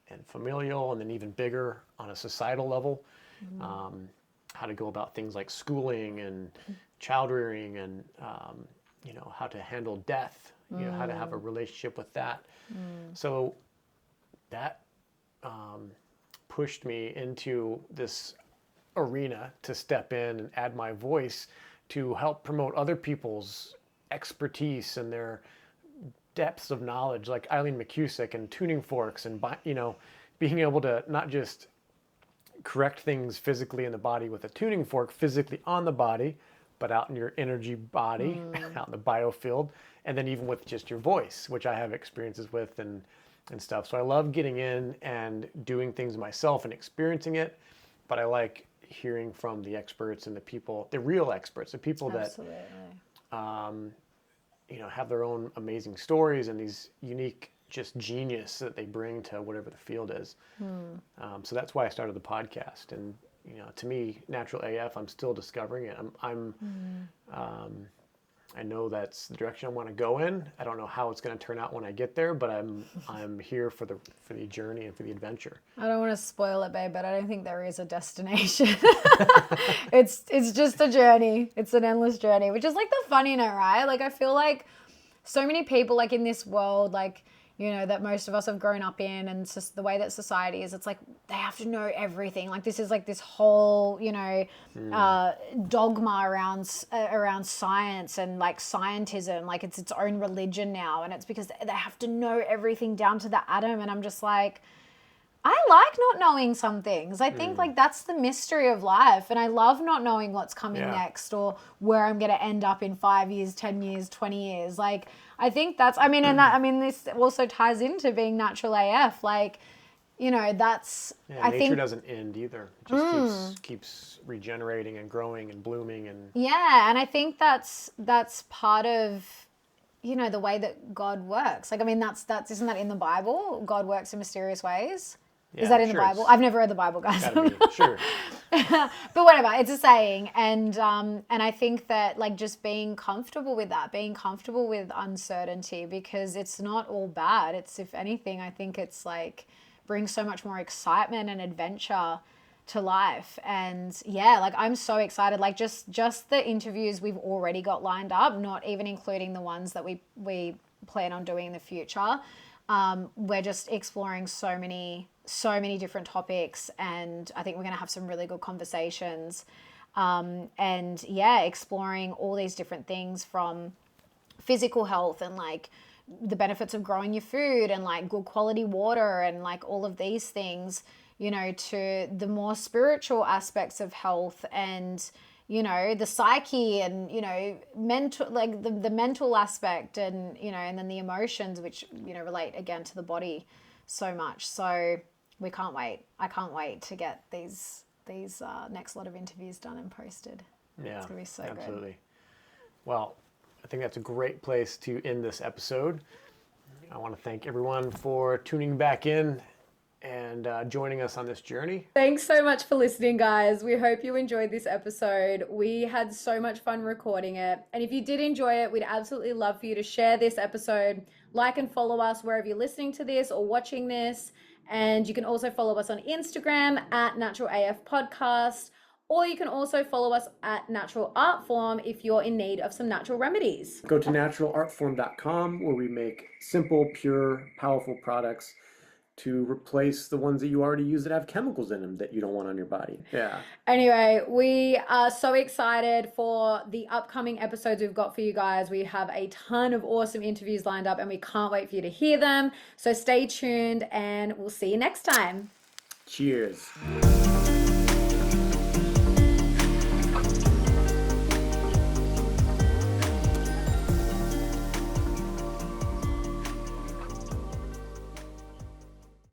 [SPEAKER 1] and familial, and then even bigger on a societal level. How to go about things like schooling and child rearing and, how to handle death, how to have a relationship with that. So that pushed me into this arena to step in and add my voice to help promote other people's expertise and their depths of knowledge, like Eileen McCusick and tuning forks and, being able to not just correct things physically in the body with a tuning fork, physically on the body, but out in your energy body, out in the biofield, and then even with just your voice, which I have experiences with and stuff. So I love getting in and doing things myself and experiencing it, but I like hearing from the experts and the people, the real experts, the people that have their own amazing stories and these unique just genius that they bring to whatever the field is. So that's why I started the podcast. And to me, Natural AF, I'm still discovering it. I know that's the direction I want to go in. I don't know how it's going to turn out when I get there, but I'm here for the journey and for the adventure.
[SPEAKER 2] I don't want to spoil it, babe, but I don't think there is a destination. It's just a journey. It's an endless journey, which is like the funny note, right? Like I feel like so many people like in this world, like you know, that most of us have grown up in, and it's just the way that society is. It's like they have to know everything. Like this is like this whole, you know, dogma around science and like scientism. Like it's its own religion now, and it's because they have to know everything down to the atom. And I'm just like, I like not knowing some things. I think like that's the mystery of life. And I love not knowing what's coming next or where I'm going to end up in 5 years, 10 years, 20 years. Like, I think that's, I mean, and that, I mean, this also ties into being natural AF. Like, you know, that's, I
[SPEAKER 1] nature
[SPEAKER 2] think
[SPEAKER 1] doesn't end either. It just keeps regenerating and growing and blooming. And
[SPEAKER 2] yeah. And I think that's part of, you know, the way that God works. Like, I mean, that's, isn't that in the Bible? God works in mysterious ways. Is that in the Bible? I've never read the Bible, guys.
[SPEAKER 1] Gotta be, sure.
[SPEAKER 2] But whatever, it's a saying. And I think that like just being comfortable with that, being comfortable with uncertainty, because it's not all bad. It's, if anything, I think it's like brings so much more excitement and adventure to life. And yeah, like I'm so excited. Like just the interviews we've already got lined up, not even including the ones that we plan on doing in the future. We're just exploring so many different topics, and I think we're going to have some really good conversations. And yeah, exploring all these different things from physical health and like the benefits of growing your food and like good quality water and like all of these things, you know, to the more spiritual aspects of health and, you know, the psyche and, you know, mental, like the mental aspect and, you know, and then the emotions, which, you know, relate again to the body so much. So we can't wait. I can't wait to get these next lot of interviews done and posted.
[SPEAKER 1] Yeah,
[SPEAKER 2] it's going to be so
[SPEAKER 1] absolutely.
[SPEAKER 2] good.
[SPEAKER 1] Well, I think that's a great place to end this episode. I want to thank everyone for tuning back in and joining us on this journey.
[SPEAKER 2] Thanks so much for listening, guys. We hope you enjoyed this episode. We had so much fun recording it. And if you did enjoy it, we'd absolutely love for you to share this episode, like and follow us wherever you're listening to this or watching this. And you can also follow us on Instagram at Natural AF Podcast, or you can also follow us at Natural Artform if you're in need of some natural remedies.
[SPEAKER 1] Go to naturalartform.com where we make simple, pure, powerful products to replace the ones that you already use that have chemicals in them that you don't want on your body. Yeah.
[SPEAKER 2] Anyway, we are so excited for the upcoming episodes we've got for you guys. We have a ton of awesome interviews lined up and we can't wait for you to hear them. So stay tuned and we'll see you next time.
[SPEAKER 1] Cheers.